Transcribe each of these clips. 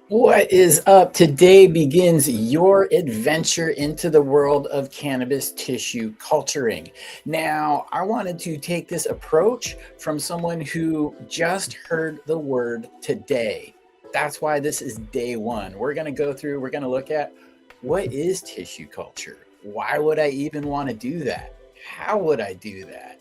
What is up? Today begins your adventure into the world of cannabis tissue culturing. Now, I wanted to take this approach from someone who just heard the word today. That's why this is day one. We're going to look at what is tissue culture? Why would I even want to do that? How would I do that?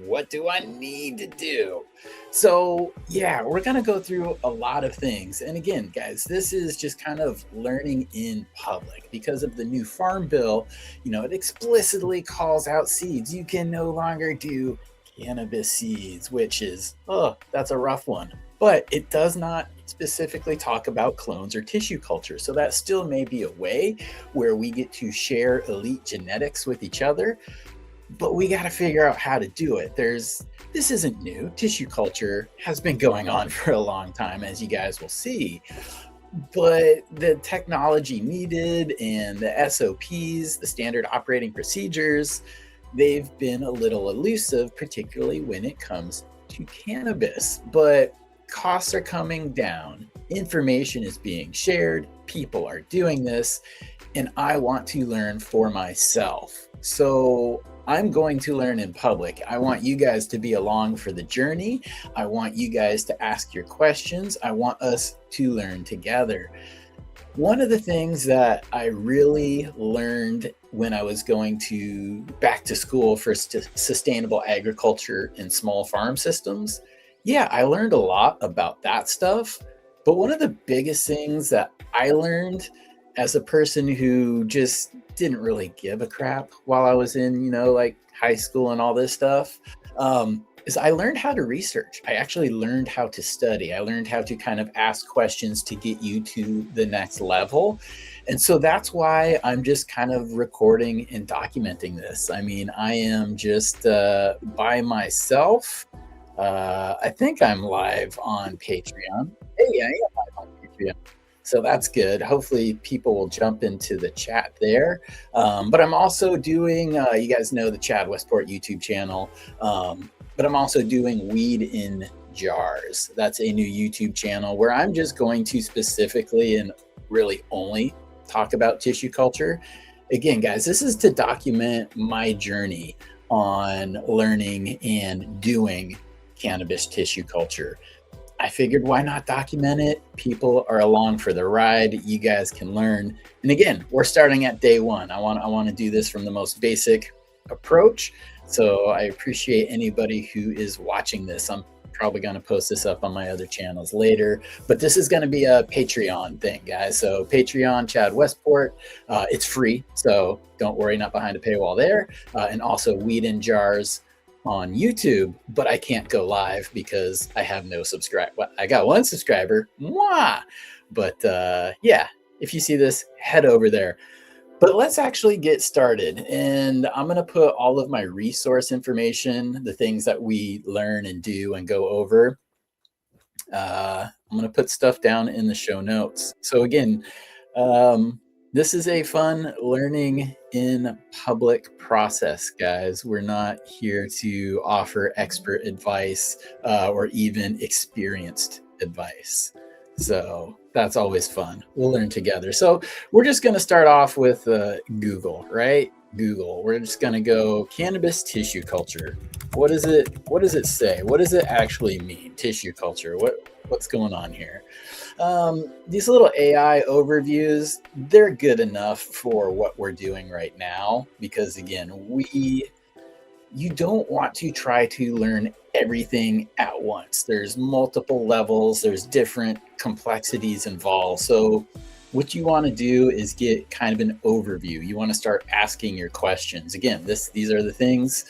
What do I need to do? So, yeah, we're going to go through a lot of things. And again, guys, this is just kind of learning in public because of the new farm bill. It explicitly calls out seeds. You can no longer do cannabis seeds, which is, oh, that's a rough one. But it does not specifically talk about clones or tissue culture. So that still may be a way where we get to share elite genetics with each other, but we got to figure out how to do it. This isn't new. Tissue culture has been going on for a long time, as you guys will see. But the technology needed and the SOPs, the standard operating procedures, they've been a little elusive, particularly when it comes to cannabis. But costs are coming down, information is being shared, people are doing this, and I want to learn for myself. So I'm going to learn in public. I want you guys to be along for the journey. I want you guys to ask your questions. I want us to learn together. One of the things that I really learned when I was going back to school for sustainable agriculture and small farm systems, yeah, I learned a lot about that stuff. But one of the biggest things that I learned as a person who just didn't really give a crap while I was in, like high school and all this stuff, is I learned how to research. I actually learned how to study. I learned how to kind of ask questions to get you to the next level. And so that's why I'm just kind of recording and documenting this. I mean, I am just by myself. I think I'm live on Patreon. Hey, I am live on Patreon. So that's good. Hopefully people will jump into the chat there. But I'm also doing, you guys know the Chad Westport YouTube channel, but I'm also doing Weed in Jars. That's a new YouTube channel where I'm just going to specifically and really only talk about tissue culture. Again, guys, this is to document my journey on learning and doing cannabis tissue culture. I figured, why not document it? People are along for the ride. You guys can learn. And again, we're starting at day one. I want to do this from the most basic approach. So I appreciate anybody who is watching this. I'm probably going to post this up on my other channels later, but this is going to be a Patreon thing, guys. So Patreon, Chad Westport, it's free. So don't worry, not behind a paywall there. And also Weed in Jars on YouTube, but I can't go live because I have no subscribe. Well, I got one subscriber, mwah! But yeah, if you see this, head over there. But let's actually get started. And I'm going to put all of my resource information, the things that we learn and do and go over. I'm going to put stuff down in the show notes. So again, this is a fun learning in public process, guys. We're not here to offer expert advice or even experienced advice. So that's always fun. We'll learn together. So we're just going to start off with Google, right? Google. We're just going to go cannabis tissue culture. What does it say? What does it actually mean? Tissue culture. What's going on here? These little AI overviews, they're good enough for what we're doing right now, because again, you don't want to try to learn everything at once. There's multiple levels, there's different complexities involved. So what you want to do is get kind of an overview. You want to start asking your questions. Again, these are the things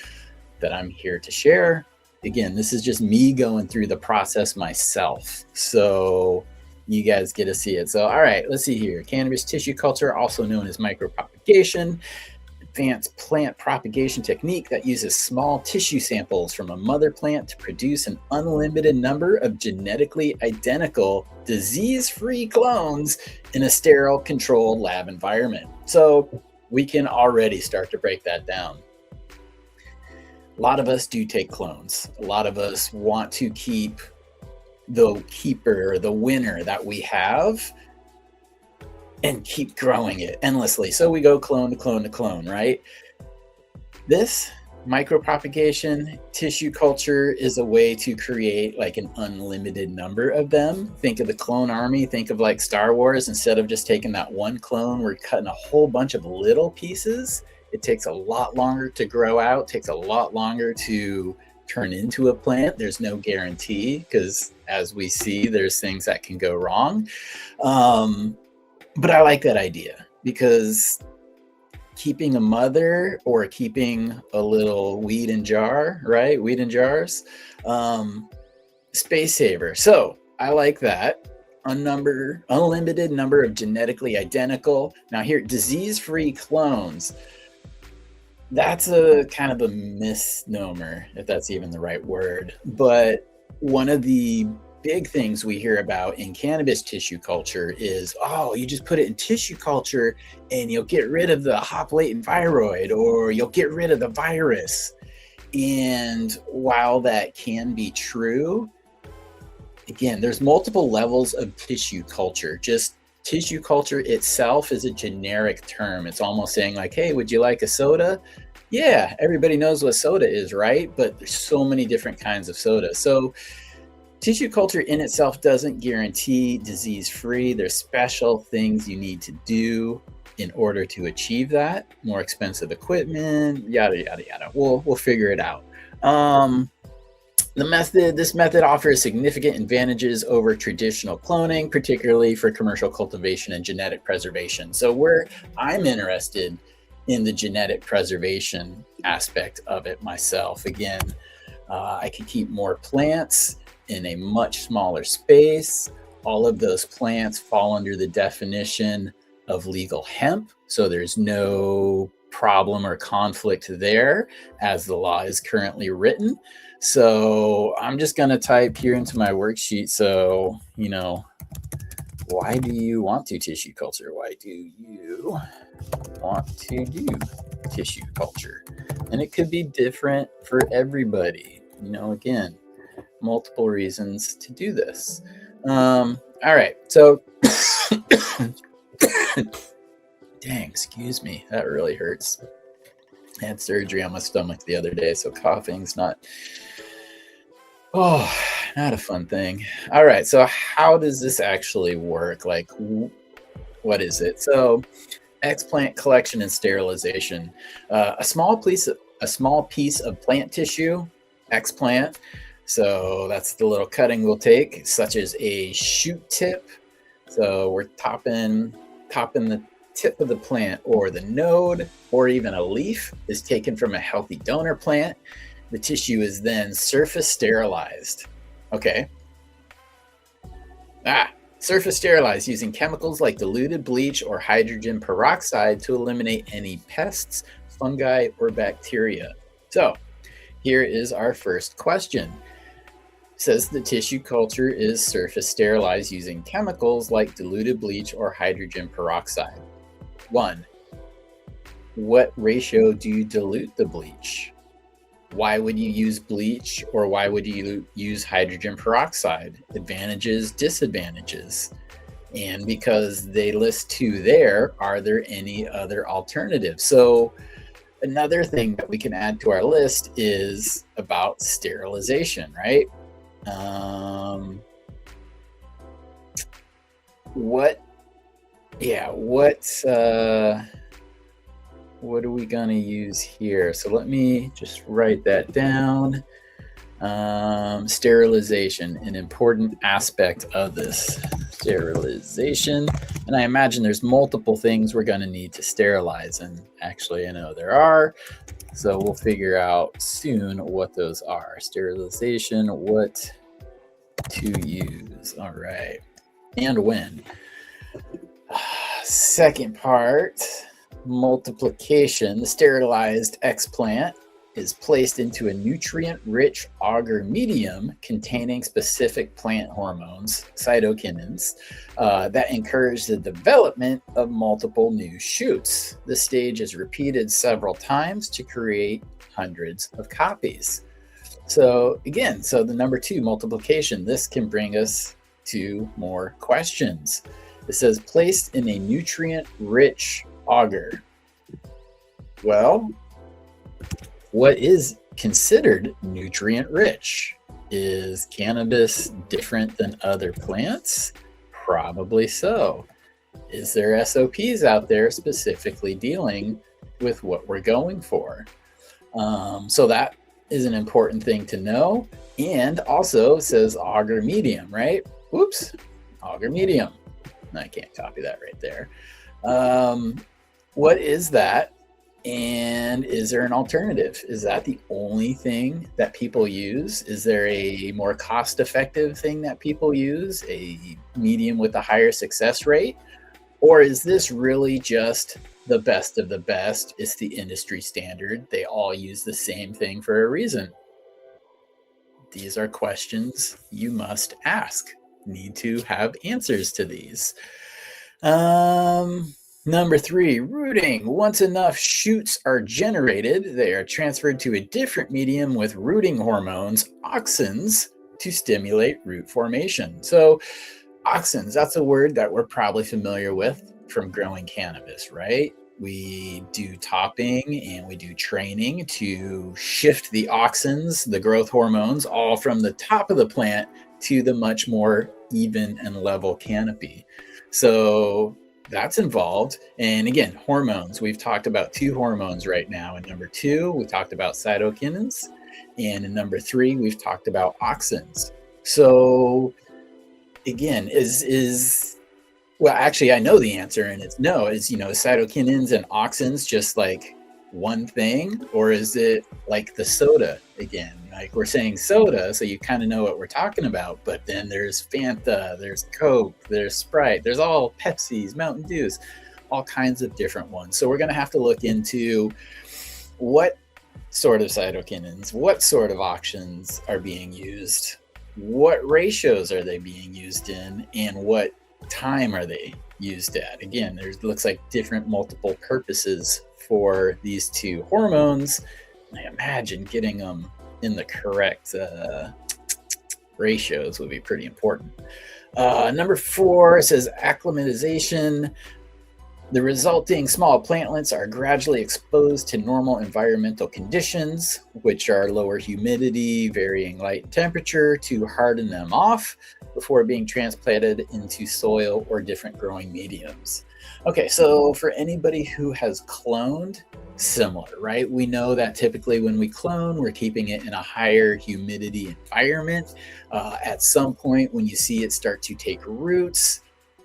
that I'm here to share. Again, this is just me going through the process myself. So you guys get to see it. So, all right, let's see here. Cannabis tissue culture, also known as micropropagation, advanced plant propagation technique that uses small tissue samples from a mother plant to produce an unlimited number of genetically identical, disease-free clones in a sterile, controlled lab environment. So we can already start to break that down. A lot of us do take clones. A lot of us want to keep the keeper, the winner that we have, and keep growing it endlessly. So we go clone to clone to clone, right? This micropropagation tissue culture is a way to create like an unlimited number of them. Think of the clone army, think of like Star Wars. Instead of just taking that one clone, we're cutting a whole bunch of little pieces. It takes a lot longer to grow out, takes a lot longer to turn into a plant. There's no guarantee because, as we see, there's things that can go wrong. But I like that idea because keeping a mother or keeping a little weed in jar, right? Weed in jars, space saver. So I like that. Unlimited number of genetically identical. Now here, disease-free clones. That's a kind of a misnomer, if that's even the right word. But one of the big things we hear about in cannabis tissue culture is, oh, you just put it in tissue culture and you'll get rid of the hop latent viroid, or you'll get rid of the virus. And while that can be true, again, there's multiple levels of tissue culture. Just tissue culture itself is a generic term. It's almost saying like, hey, would you like a soda? Yeah, everybody knows what soda is, right? But there's so many different kinds of soda. So tissue culture in itself doesn't guarantee disease-free. There's special things you need to do in order to achieve that. More expensive equipment, yada, yada, yada. We'll figure it out. This method offers significant advantages over traditional cloning, particularly for commercial cultivation and genetic preservation. So I'm interested in the genetic preservation aspect of it myself. Again, I could keep more plants in a much smaller space. All of those plants fall under the definition of legal hemp. So there's no problem or conflict there as the law is currently written. So I'm just going to type here into my worksheet. So, why do you want to tissue culture? Why do you want to do tissue culture? And it could be different for everybody. Again, multiple reasons to do this. All right. So, dang, excuse me. That really hurts. I had surgery on my stomach the other day, so coughing's not a fun thing. All right. So how does this actually work? Like, what is it? So explant collection and sterilization. A small piece of plant tissue, explant. So that's the little cutting we'll take, such as a shoot tip. So we're topping the tip of the plant, or the node, or even a leaf is taken from a healthy donor plant. The tissue is then surface sterilized. Okay. Surface sterilized using chemicals like diluted bleach or hydrogen peroxide to eliminate any pests, fungi, or bacteria. So here is our first question. It says the tissue culture is surface sterilized using chemicals like diluted bleach or hydrogen peroxide. 1. What ratio do you dilute the bleach? Why would you use bleach, or why would you use hydrogen peroxide? Advantages, disadvantages. And because they list 2 there, are there any other alternatives? So another thing that we can add to our list is about sterilization, right? What are we going to use here? So let me just write that down. Sterilization, an important aspect of this. Sterilization. And I imagine there's multiple things we're going to need to sterilize. And actually, I know there are. So we'll figure out soon what those are. Sterilization, what to use. All right. And when. Second part, multiplication. The sterilized explant is placed into a nutrient-rich agar medium containing specific plant hormones, cytokinins, that encourage the development of multiple new shoots. This stage is repeated several times to create hundreds of copies. So again, the number 2, multiplication, this can bring us to more questions. It says placed in a nutrient-rich auger. Well, what is considered nutrient-rich? Is cannabis different than other plants? Probably so. Is there SOPs out there specifically dealing with what we're going for? So that is an important thing to know. And also says auger medium, right? Oops, auger medium. I can't copy that right there. What is that? And is there an alternative? Is that the only thing that people use? Is there a more cost-effective thing that people use, a medium with a higher success rate? Or is this really just the best of the best? It's the industry standard. They all use the same thing for a reason. These are questions you must ask. Need to have answers to these. Number 3, rooting. Once enough shoots are generated, they are transferred to a different medium with rooting hormones, auxins, to stimulate root formation. So auxins, that's a word that we're probably familiar with from growing cannabis, right? We do topping and we do training to shift the auxins, the growth hormones, all from the top of the plant to the much more even and level canopy. So that's involved. And again, hormones. We've talked about 2 hormones right now. In number 2, we talked about cytokinins. And in number 3, we've talked about auxins. So again, well, actually, I know the answer, and it's no. Is cytokinins and auxins just like one thing, or is it like the soda again? Like we're saying soda, so you kind of know what we're talking about. But then there's Fanta, there's Coke, there's Sprite, there's all Pepsis, Mountain Dews, all kinds of different ones. So we're going to have to look into what sort of cytokinins, what sort of auxins are being used, what ratios are they being used in, and what time are they used at. Again, there looks like different multiple purposes for these 2 hormones. I imagine getting them in the correct ratios would be pretty important. Number 4 says acclimatization. The resulting small plantlets are gradually exposed to normal environmental conditions, which are lower humidity, varying light temperature, to harden them off before being transplanted into soil or different growing mediums. Okay, so for anybody who has cloned, similar, right? We know that typically when we clone, we're keeping it in a higher humidity environment. At some point, when you see it start to take roots,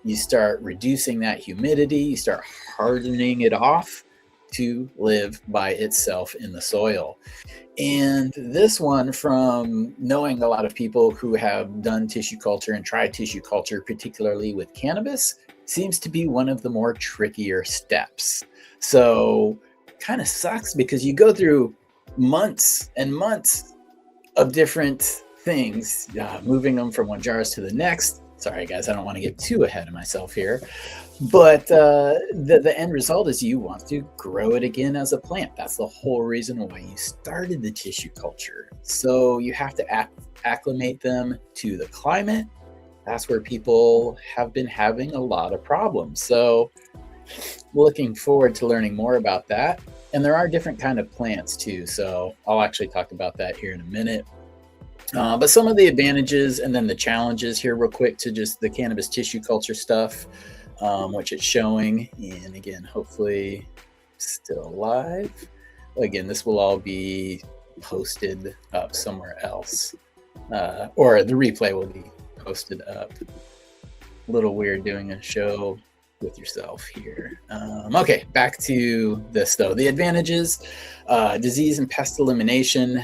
you start reducing that humidity, you start hardening it off to live by itself in the soil. And this one, from knowing a lot of people who have done tissue culture and tried tissue culture, particularly with cannabis, seems to be one of the more trickier steps. So kind of sucks because you go through months and months of different things, moving them from one jars to the next. Sorry, guys, I don't want to get too ahead of myself here. But the end result is you want to grow it again as a plant. That's the whole reason why you started the tissue culture. So you have to acclimate them to the climate. That's where people have been having a lot of problems. So looking forward to learning more about that. And there are different kind of plants too. So I'll actually talk about that here in a minute. But some of the advantages and then the challenges here real quick to just the cannabis tissue culture stuff, which it's showing. And again, hopefully still live. Again, this will all be posted up somewhere else, or the replay will be posted up. A little weird doing a show with yourself here. Okay, back to this though. The advantages, disease and pest elimination.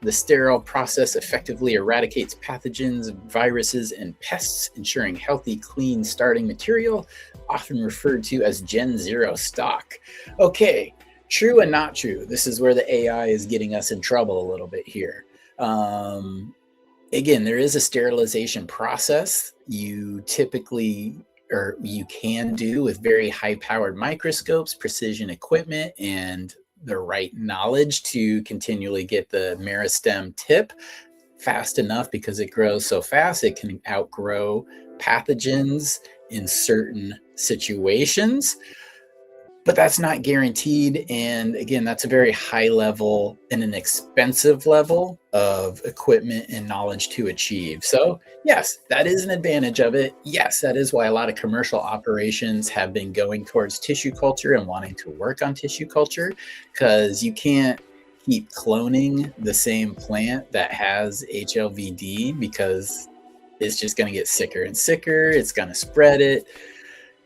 The sterile process effectively eradicates pathogens, viruses, and pests, ensuring healthy, clean starting material, often referred to as Gen Zero stock. Okay, true and not true. This is where the AI is getting us in trouble a little bit here. Again, there is a sterilization process you typically, or you can do with very high-powered microscopes, precision equipment, and the right knowledge to continually get the meristem tip fast enough, because it grows so fast it can outgrow pathogens in certain situations, but that's not guaranteed. And again, that's a very high level and an expensive level of equipment and knowledge to achieve. So, yes, that is an advantage of it. Yes, that is why a lot of commercial operations have been going towards tissue culture and wanting to work on tissue culture, because you can't keep cloning the same plant that has HLVD, because it's just going to get sicker and sicker. It's going to spread it.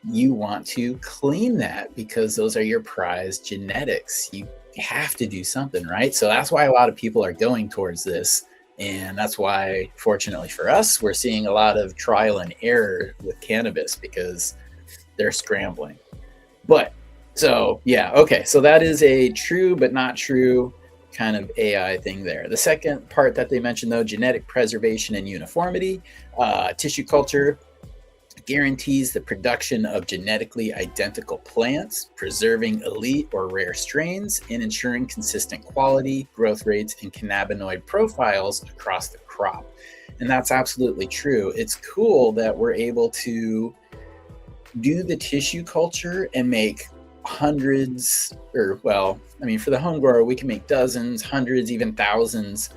You want to clean that because those are your prized genetics. You have to do something, right? So that's why a lot of people are going towards this. And that's why, fortunately for us, we're seeing a lot of trial and error with cannabis because they're scrambling. But so, yeah, okay. So that is a true but not true kind of AI thing there. The second part that they mentioned, though, genetic preservation and uniformity, tissue culture guarantees the production of genetically identical plants, preserving elite or rare strains, and ensuring consistent quality, growth rates, and cannabinoid profiles across the crop. And that's absolutely true. It's cool that we're able to do the tissue culture and make hundreds, or well, I mean, for the home grower, we can make dozens, hundreds, even thousands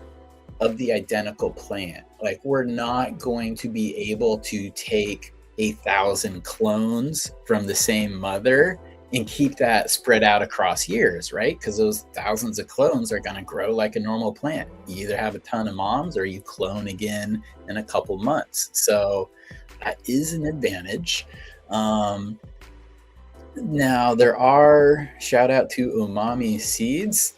of the identical plant. Like, we're not going to be able to take 1,000 clones from the same mother and keep that spread out across years, right? Because those thousands of clones are going to grow like a normal plant. You either have a ton of moms or you clone again in a couple months. So that is an advantage. Now there are, shout out to Umami Seeds.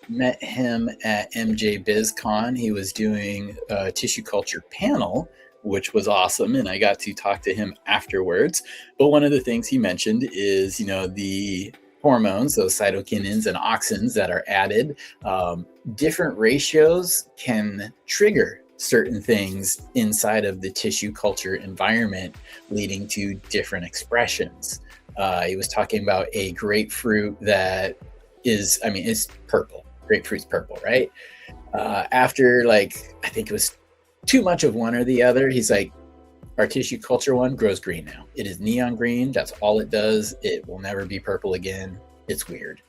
Met him at MJ BizCon. He was doing a tissue culture panel, which was awesome, and I got to talk to him afterwards. But one of the things he mentioned is, the hormones, those cytokinins and auxins that are added, different ratios can trigger certain things inside of the tissue culture environment, leading to different expressions. He was talking about a grapefruit that is purple. Grapefruit's purple, right? After, I think it was too much of one or the other, he's like, our tissue culture one grows green now. It is neon green. That's all it does. It will never be purple again. It's weird.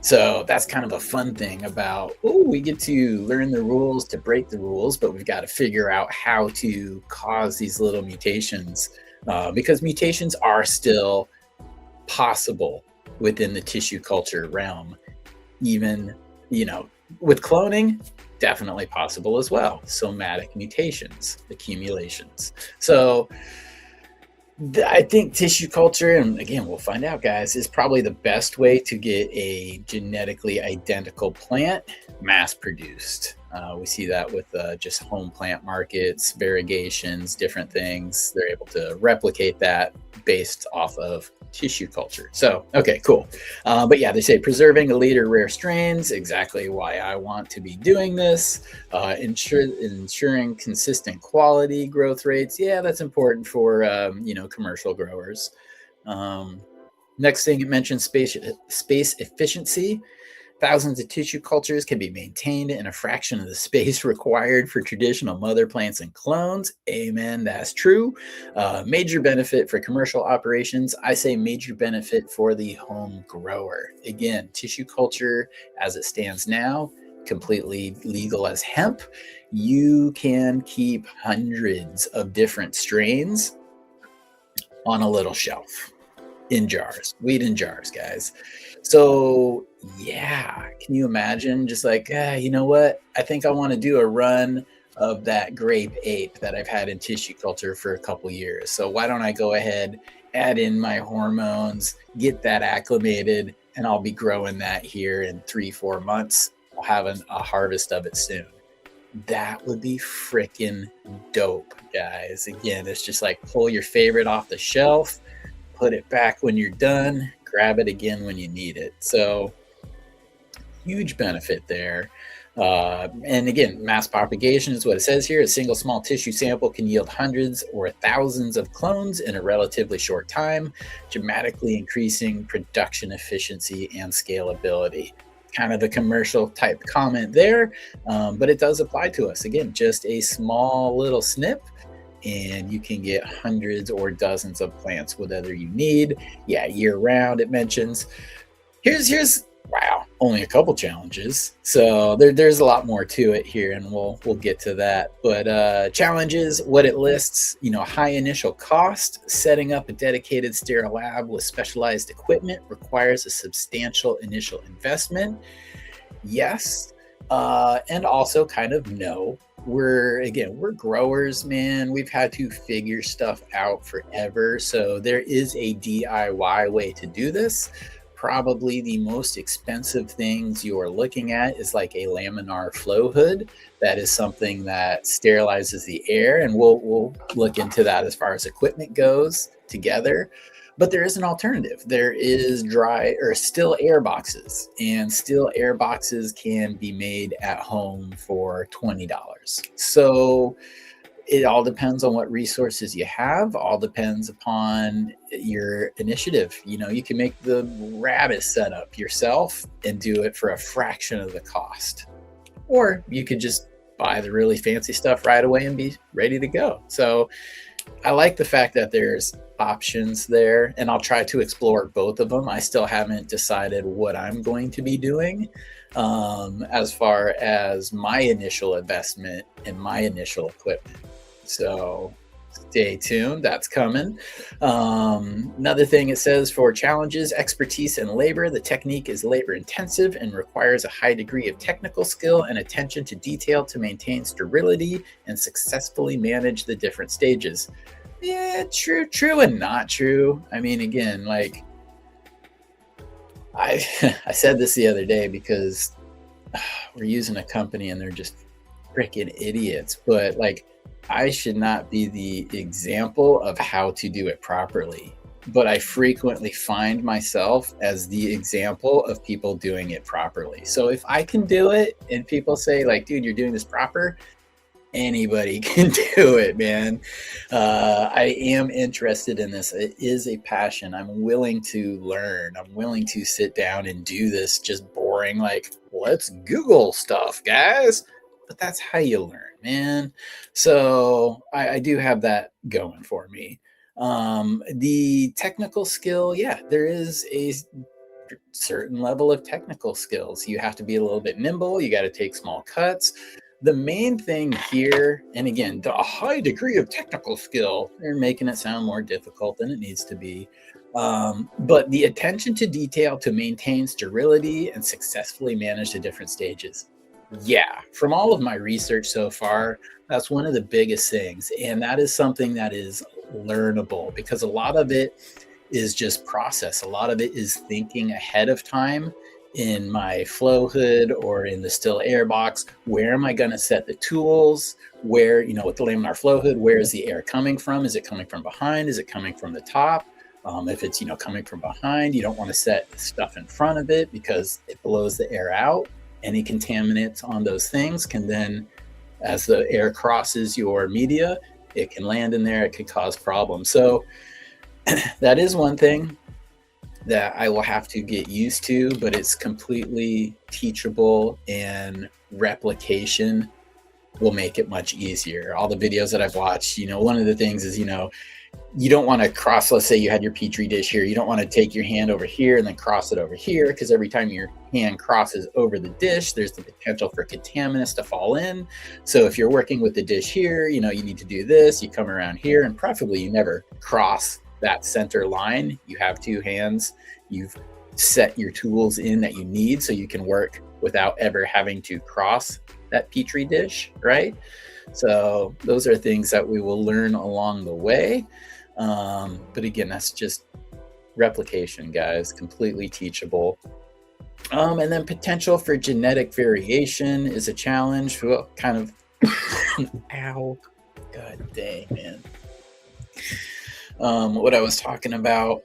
So that's kind of a fun thing about, we get to learn the rules to break the rules, but we've got to figure out how to cause these little mutations, because mutations are still possible within the tissue culture realm. Even, with cloning, definitely possible as well. Somatic mutations, accumulations. So I think tissue culture, and again, we'll find out, guys, is probably the best way to get a genetically identical plant mass produced. We see that with just home plant markets, variegations, different things. They're able to replicate that based off of tissue culture. So, okay, cool. But yeah, they say preserving elite or rare strains, exactly why I want to be doing this. Ensuring consistent quality, growth rates. Yeah, that's important for, commercial growers. Next thing it mentions space efficiency. Thousands of tissue cultures can be maintained in a fraction of the space required for traditional mother plants and clones. Amen, that's true. Major benefit for commercial operations. I say major benefit for the home grower. Again, tissue culture as it stands now, completely legal as hemp. You can keep hundreds of different strains on a little shelf in jars, weed in jars, guys. So yeah, can you imagine just you know what? I think I want to do a run of that grape ape that I've had in tissue culture for a couple years. So why don't I go ahead, add in my hormones, get that acclimated, and I'll be growing that here in 3-4 months. I'll have a harvest of it soon. That would be freaking dope, guys. Again, it's just pull your favorite off the shelf, put it back when you're done, grab it again when you need it. So huge benefit there. And again, mass propagation is what it says here. A single small tissue sample can yield hundreds or thousands of clones in a relatively short time, dramatically increasing production efficiency and scalability. Kind of a commercial type comment there, but it does apply to us. Again, just a small little snip and you can get hundreds or dozens of plants, whatever you need. Yeah, year round, it mentions. Here's wow, only a couple challenges. So there's a lot more to it here, and we'll get to that. But challenges, what it lists, high initial cost. Setting up a dedicated sterile lab with specialized equipment requires a substantial initial investment. Yes, and also kind of no. We're growers, man. We've had to figure stuff out forever. So there is a DIY way to do this. Probably the most expensive things you're looking at is like a laminar flow hood. That is something that sterilizes the air, and we'll look into that as far as equipment goes together. But there is an alternative. There is dry or still air boxes, and still air boxes can be made at home for $20. So it all depends on what resources you have, all depends upon your initiative. You can make the rabbit setup yourself and do it for a fraction of the cost. Or you could just buy the really fancy stuff right away and be ready to go. So I like the fact that there's options there, and I'll try to explore both of them. I still haven't decided what I'm going to be doing as far as my initial investment and my initial equipment. So stay tuned, that's coming. Another thing it says for challenges, expertise and labor. The technique is labor intensive and requires a high degree of technical skill and attention to detail to maintain sterility and successfully manage the different stages. Yeah, true and not true. I mean, again, like I I said this the other day because we're using a company and they're just freaking idiots, but like I should not be the example of how to do it properly, but I frequently find myself as the example of people doing it properly. So if I can do it and people say like, dude, you're doing this proper, anybody can do it, man. I am interested in this. It is a passion. I'm willing to learn. I'm willing to sit down and do this just boring, like, let's Google stuff, guys. But that's how you learn, man. So I do have that going for me. The technical skill, yeah, there is a certain level of technical skills. You have to be a little bit nimble. You got to take small cuts. The main thing here, and again, a high degree of technical skill, they're making it sound more difficult than it needs to be. But the attention to detail to maintain sterility and successfully manage the different stages. Yeah, from all of my research so far, that's one of the biggest things. And that is something that is learnable because a lot of it is just process. A lot of it is thinking ahead of time in my flow hood or in the still air box. Where am I going to set the tools? Where, with the laminar flow hood, where is the air coming from? Is it coming from behind? Is it coming from the top? If it's, coming from behind, you don't want to set stuff in front of it because it blows the air out. Any contaminants on those things can then, as the air crosses your media, it can land in there. It could cause problems. So that is one thing that I will have to get used to, but it's completely teachable, and replication will make it much easier. All the videos that I've watched, one of the things is, you don't want to cross, let's say you had your Petri dish here. You don't want to take your hand over here and then cross it over here, because every time your hand crosses over the dish, there's the potential for contaminants to fall in. So if you're working with the dish here, you need to do this. You come around here, and preferably you never cross that center line. You have two hands. You've set your tools in that you need so you can work without ever having to cross that Petri dish, right? So those are things that we will learn along the way. But again, that's just replication, guys, completely teachable. And then potential for genetic variation is a challenge. Well, kind of, ow, god dang, man. What I was talking about,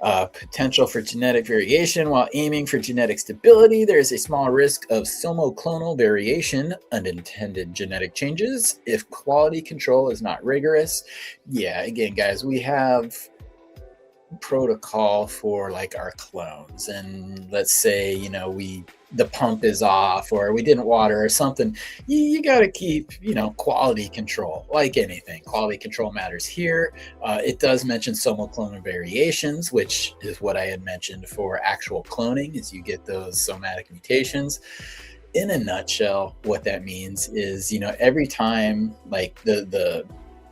potential for genetic variation. While aiming for genetic stability, there is a small risk of somoclonal variation, unintended genetic changes, if quality control is not rigorous. Yeah, again, guys, we have protocol for like our clones, and let's say we the pump is off or we didn't water or something. You got to keep, quality control. Like anything, quality control matters here. It does mention somal clonal variations, which is what I had mentioned for actual cloning, is you get those somatic mutations. In a nutshell, what that means is, every time like the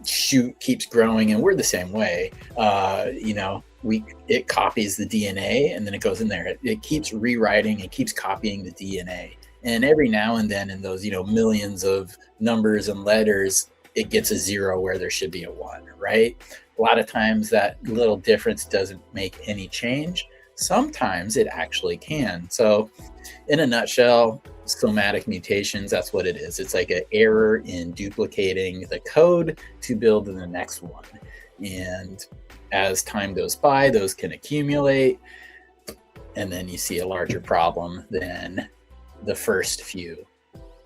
shoot keeps growing, and we're the same way, it copies the DNA and then it goes in there. It keeps rewriting, it keeps copying the DNA. And every now and then in those, millions of numbers and letters, it gets a zero where there should be a one, right? A lot of times that little difference doesn't make any change. Sometimes it actually can. So in a nutshell, somatic mutations, that's what it is. It's like an error in duplicating the code to build the next one. And as time goes by, those can accumulate, and then you see a larger problem than the first few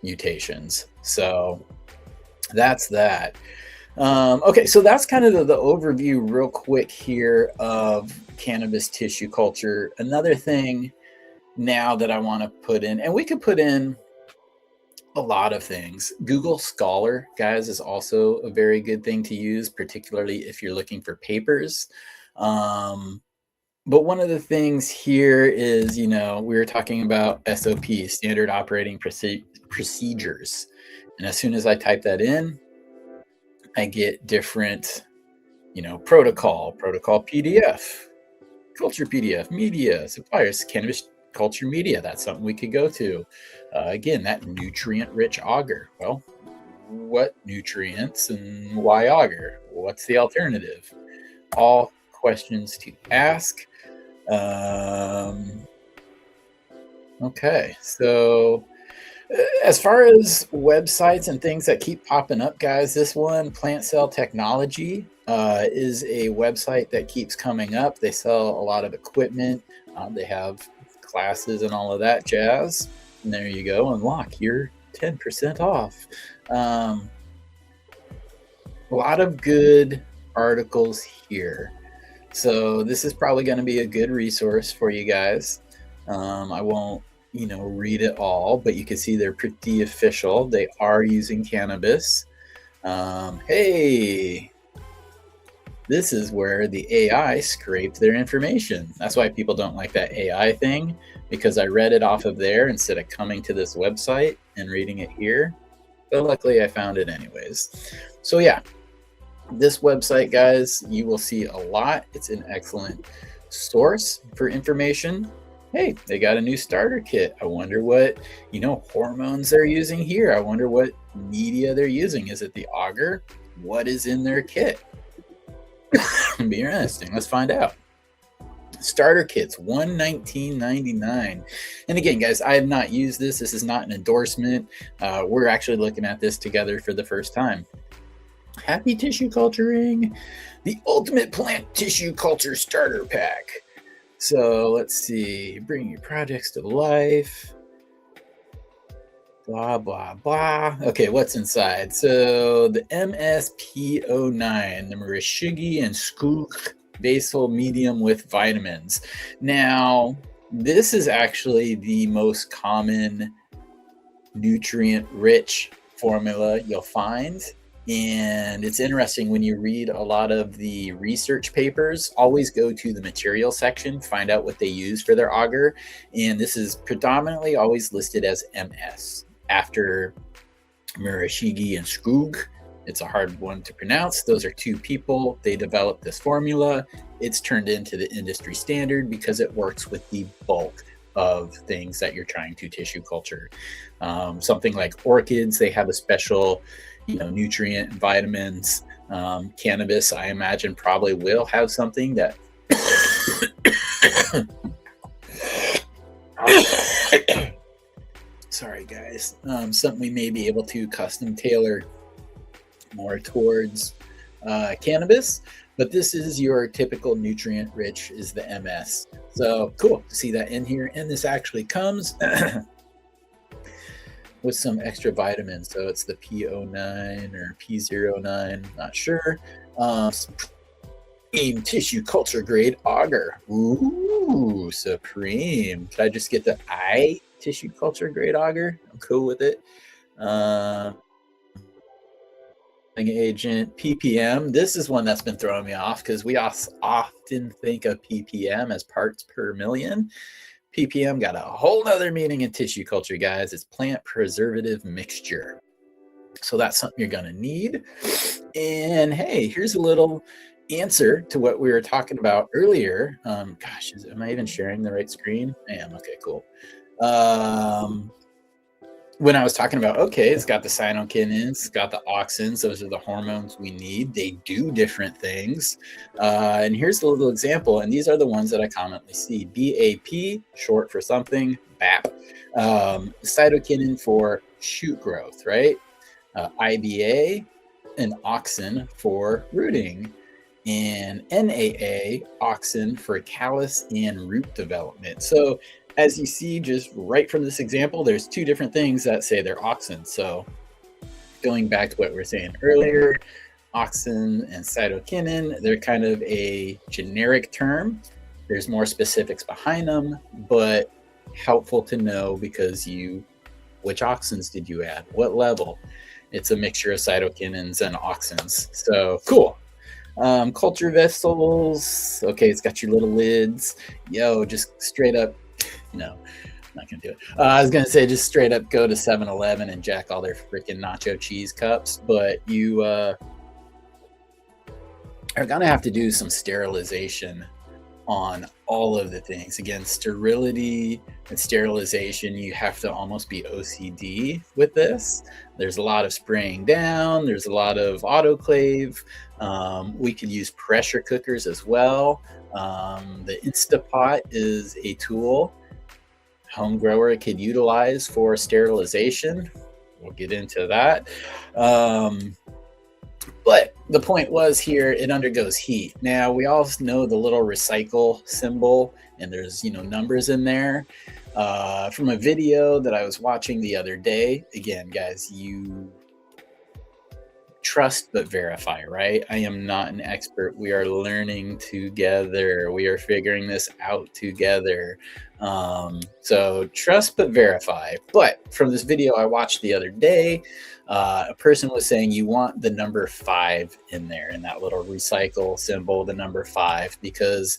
mutations. So that's that. Okay, so that's kind of the overview real quick here of cannabis tissue culture. Another thing now that I want to put in, and we could put in a lot of things. Google Scholar, guys, is also a very good thing to use, particularly if you're looking for papers. But one of the things here is, we were talking about SOP, standard operating procedures. And as soon as I type that in, I get different, protocol PDF, culture PDF, media, suppliers, cannabis culture media. That's something we could go to. Again, that nutrient-rich agar. Well, what nutrients and why agar? What's the alternative? All questions to ask. Okay, so as far as websites and things that keep popping up, guys, this one, Plant Cell Technology, is a website that keeps coming up. They sell a lot of equipment. They have classes and all of that jazz. And there you go. Unlock your 10% off. A lot of good articles here. So this is probably going to be a good resource for you guys. I won't, read it all, but you can see they're pretty official. They are using cannabis. Hey, this is where the AI scraped their information. That's why people don't like that AI thing, because I read it off of there instead of coming to this website and reading it here. But luckily I found it anyways. So yeah, this website, guys, you will see a lot. It's an excellent source for information. Hey, they got a new starter kit. I wonder what, hormones they're using here. I wonder what media they're using. Is it the agar? What is in their kit? It'll be interesting. Let's find out. Starter kits, $119.99. And again, guys, I have not used this. This is not an endorsement. We're actually looking at this together for the first time. Happy Tissue Culturing, the ultimate plant tissue culture starter pack. So let's see, bring your projects to life. Blah, blah, blah. Okay, what's inside? So the MSP09, the Marishigi and Skook basal medium with vitamins. Now, this is actually the most common nutrient-rich formula you'll find. And it's interesting when you read a lot of the research papers, always go to the material section, find out what they use for their agar. And this is predominantly always listed as MS after Murashige and Skoog. It's a hard one to pronounce. Those are two people. They developed this formula. It's turned into the industry standard because it works with the bulk of things that you're trying to tissue culture. Something like orchids, they have a special nutrient and vitamins. Cannabis, I imagine, probably will have something that sorry guys, something we may be able to custom tailor more towards cannabis, but this is your typical nutrient rich is the MS. So cool to see that in here, and this actually comes with some extra vitamins. So it's the P09 or P09, not sure. Supreme tissue culture grade agar. Ooh, Supreme. Could I just get the I tissue culture grade agar. I'm cool with it. Uh, Agent ppm, this is one that's been throwing me off because we often think of ppm as parts per million. ppm got a whole nother meaning in tissue culture, guys. It's plant preservative mixture. So that's something you're going to need. And hey, here's a little answer to what we were talking about earlier. Gosh, am I even sharing the right screen? I am. Okay, cool. When I was talking about, okay, it's got the cytokinins, it's got the auxins. Those are the hormones we need. They do different things. And here's a little example. And these are the ones that I commonly see. BAP, short for something, BAP. Cytokinin for shoot growth, right? IBA, an auxin for rooting. And NAA, auxin for callus and root development. So as you see, just right from this example, there's two different things that say they're auxins. So going back to what we were saying earlier, auxin and cytokinin, they're kind of a generic term. There's more specifics behind them, but helpful to know because which auxins did you add? What level? It's a mixture of cytokinins and auxins. So cool. Culture vessels. Okay, it's got your little lids. Yo, just straight up. No, I'm not going to do it. I was going to say just straight up go to 7-Eleven and jack all their freaking nacho cheese cups. But you are going to have to do some sterilization on all of the things. Again, sterility and sterilization, you have to almost be OCD with this. There's a lot of spraying down. There's a lot of autoclave. We could use pressure cookers as well. The Instapot is a tool home grower could utilize for sterilization. We'll get into that. But the point was here, it undergoes heat. Now, we all know the little recycle symbol, and there's, numbers in there. From a video that I was watching the other day, again, guys, you trust but verify, right? I am not an expert. We are learning together. We are figuring this out together. So trust but verify. But from this video I watched the other day, a person was saying you want the number 5 in there, in that little recycle symbol, the number 5, because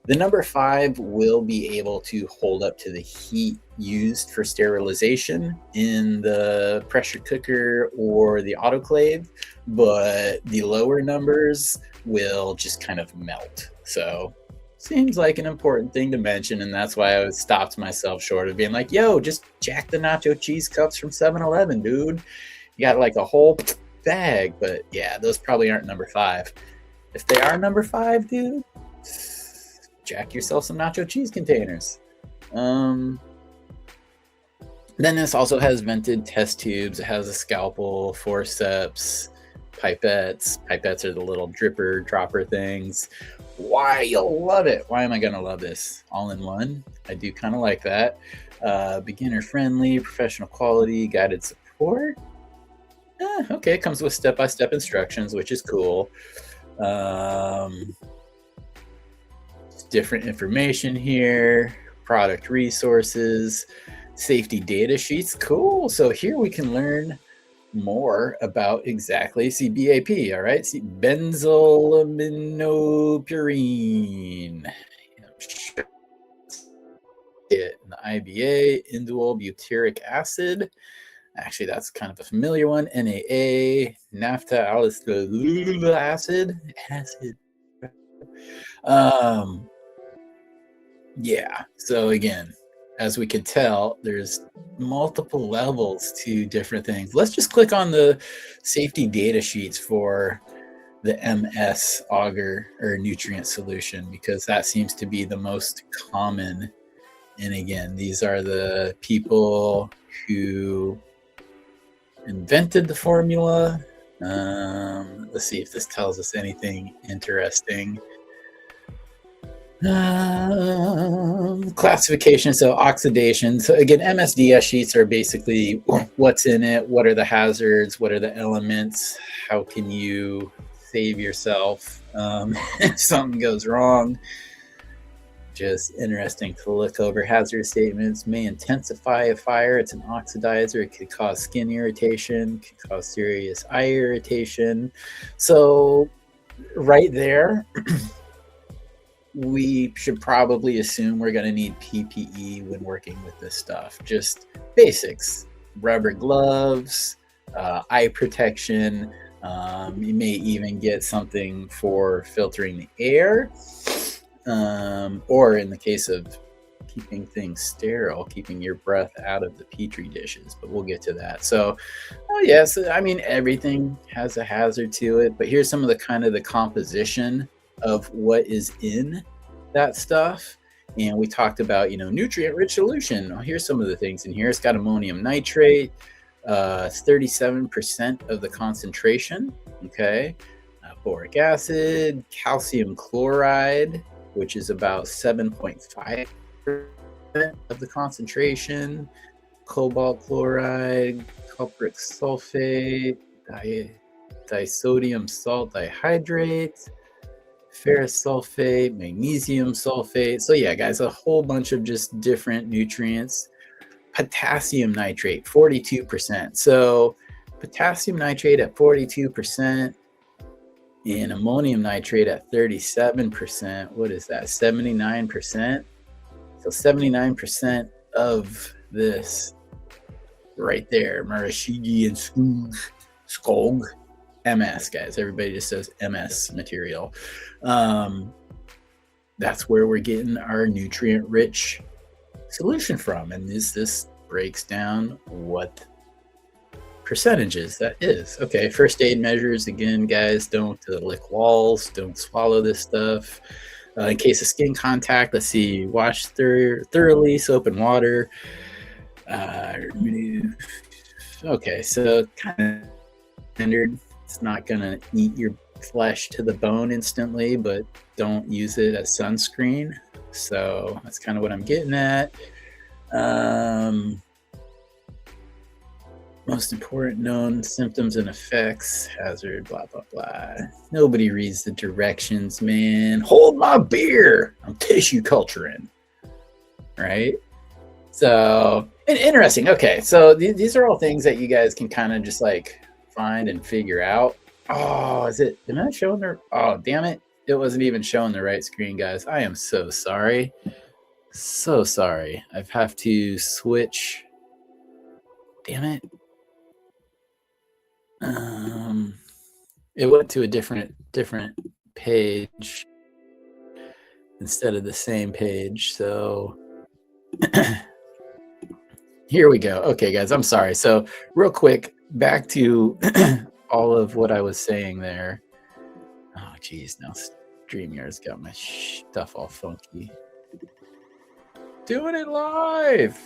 the number 5 will be able to hold up to the heat used for sterilization in the pressure cooker or the autoclave, but the lower numbers will just kind of melt. So seems like an important thing to mention, and that's why I stopped myself short of being like, yo, just jack the nacho cheese cups from 7-Eleven, dude. You got like a whole bag, but yeah, those probably aren't number 5. If they are number 5, dude, jack yourself some nacho cheese containers. Then this also has vented test tubes. It has a scalpel, forceps, pipettes. Pipettes are the little dropper things. Why you'll love it. Why am I gonna love this? All in one. I do kind of like that. Beginner friendly, professional quality, guided support. Okay, it comes with step-by-step instructions, which is cool. Different information here, product resources, safety data sheets. Cool. So here we can learn more about exactly BAP. All right, benzoyluminopurine. The IBA, indole butyric acid. Actually, that's kind of a familiar one. NAA, naphthalinic acid. Yeah, so again, as we can tell, there's multiple levels to different things. Let's just click on the safety data sheets for the MS agar or nutrient solution, because that seems to be the most common. And again, these are the people who invented the formula. Let's see if this tells us anything interesting. Classification, so oxidation. So again, MSDS sheets are basically what's in it, what are the hazards, what are the elements, how can you save yourself if something goes wrong. Just interesting to look over. Hazard statements may intensify a fire. It's an oxidizer. It could cause skin irritation, could cause serious eye irritation. So right there, we should probably assume we're going to need PPE when working with this stuff. Just basics, rubber gloves, eye protection. You may even get something for filtering the air. Or in the case of keeping things sterile, keeping your breath out of the petri dishes, but we'll get to that. So, oh yes, I mean, everything has a hazard to it, but here's some of the kind of the composition of what is in that stuff. And we talked about, nutrient-rich solution. Well, here's some of the things in here. It's got ammonium nitrate, 37% of the concentration, okay? Boric acid, calcium chloride, which is about 7.5% of the concentration, cobalt chloride, cupric sulfate, disodium salt dihydrate, ferrous sulfate, magnesium sulfate. So yeah, guys, a whole bunch of just different nutrients. Potassium nitrate, 42%. So potassium nitrate at 42%. And ammonium nitrate at 37%. What is that? 79%. So 79% of this right there, Marashigi and Skog, MS, guys. Everybody just says MS material. That's where we're getting our nutrient-rich solution from. And this breaks down what percentages that is. Okay, first aid measures, again, guys, don't lick walls, don't swallow this stuff. In case of skin contact, let's see, wash thoroughly, soap and water. Okay, so kind of standard. It's not gonna eat your flesh to the bone instantly, but don't use it as sunscreen. So that's kind of what I'm getting at. Most important known symptoms and effects, hazard, blah, blah, blah. Nobody reads the directions, man. Hold my beer. I'm tissue culturing, right? So, and interesting. Okay, so these are all things that you guys can kind of just like find and figure out. Oh, am I showing the, oh, damn it. It wasn't even showing the right screen, guys. I am so sorry. So sorry. I have to switch. Damn it. It went to a different page instead of the same page. So here we go. Okay, guys, I'm sorry. So real quick, back to all of what I was saying there. Oh, geez, now StreamYard's got my stuff all funky. Doing it live.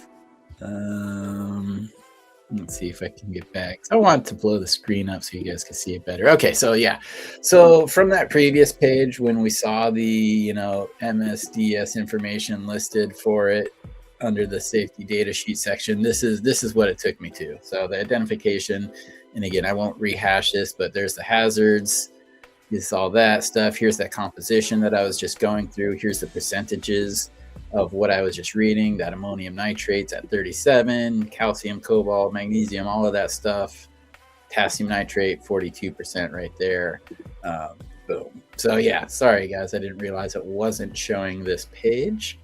Let's see if I can get back. I want to blow the screen up so you guys can see it better. Okay, so yeah. So from that previous page, when we saw the, MSDS information listed for it under the safety data sheet section, this is what it took me to. So the identification, and again, I won't rehash this, but there's the hazards. It's all that stuff. Here's that composition that I was just going through. Here's the percentages of what I was just reading, that ammonium nitrate's at 37, calcium, cobalt, magnesium, all of that stuff. Potassium nitrate, 42% right there. Boom. So yeah, sorry guys, I didn't realize it wasn't showing this page.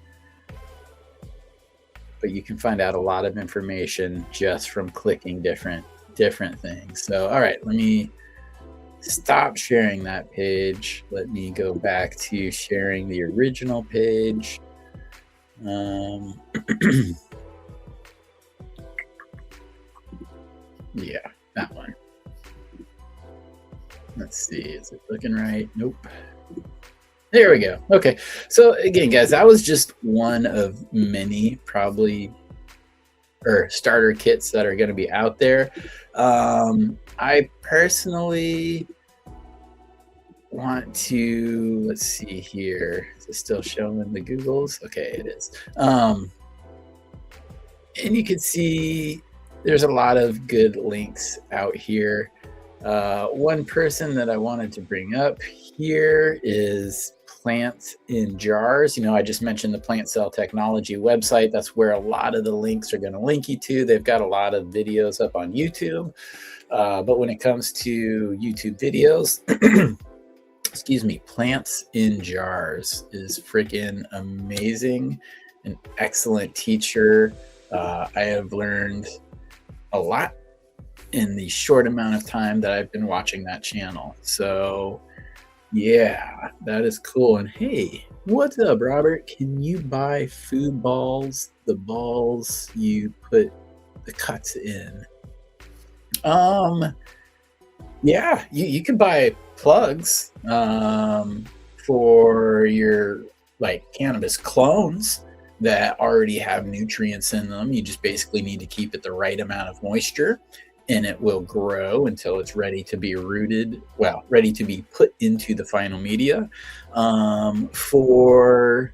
But you can find out a lot of information just from clicking different things. So, all right, let me stop sharing that page. Let me go back to sharing the original page. Yeah, that one. Let's see, is it looking right? Nope. There we go. Okay, so again, guys, that was just one of many probably starter kits that are going to be out there. I personally want to, let's see here. Is it still showing the Googles? Okay, it is. And you can see there's a lot of good links out here. One person that I wanted to bring up here is Plants in Jars. I just mentioned the Plant Cell Technology website. That's where a lot of the links are going to link you to. They've got a lot of videos up on YouTube. But when it comes to YouTube videos, excuse me, Plants in Jars is freaking amazing. An excellent teacher. I have learned a lot in the short amount of time that I've been watching that channel. So yeah, that is cool. And hey, what's up, Robert? Can you buy food balls, the balls you put the cuts in? Um, yeah, you can buy plugs for your like cannabis clones that already have nutrients in them. You just basically need to keep it the right amount of moisture and it will grow until it's ready to be rooted, well, ready to be put into the final media. For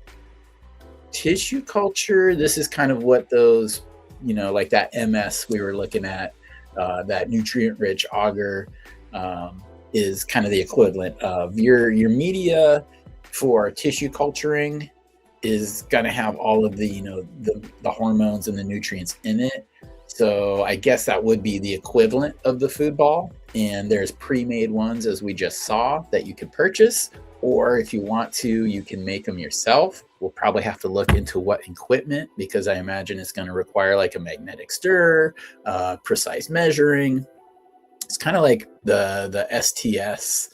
tissue culture, this is kind of what those, like that MS we were looking at, that nutrient rich agar, is kind of the equivalent of your media for tissue culturing is going to have all of the, the hormones and the nutrients in it. So I guess that would be the equivalent of the food ball. And there's pre-made ones, as we just saw, that you can purchase. Or if you want to, you can make them yourself. We'll probably have to look into what equipment, because I imagine it's going to require like a magnetic stir, precise measuring. It's kind of like the STS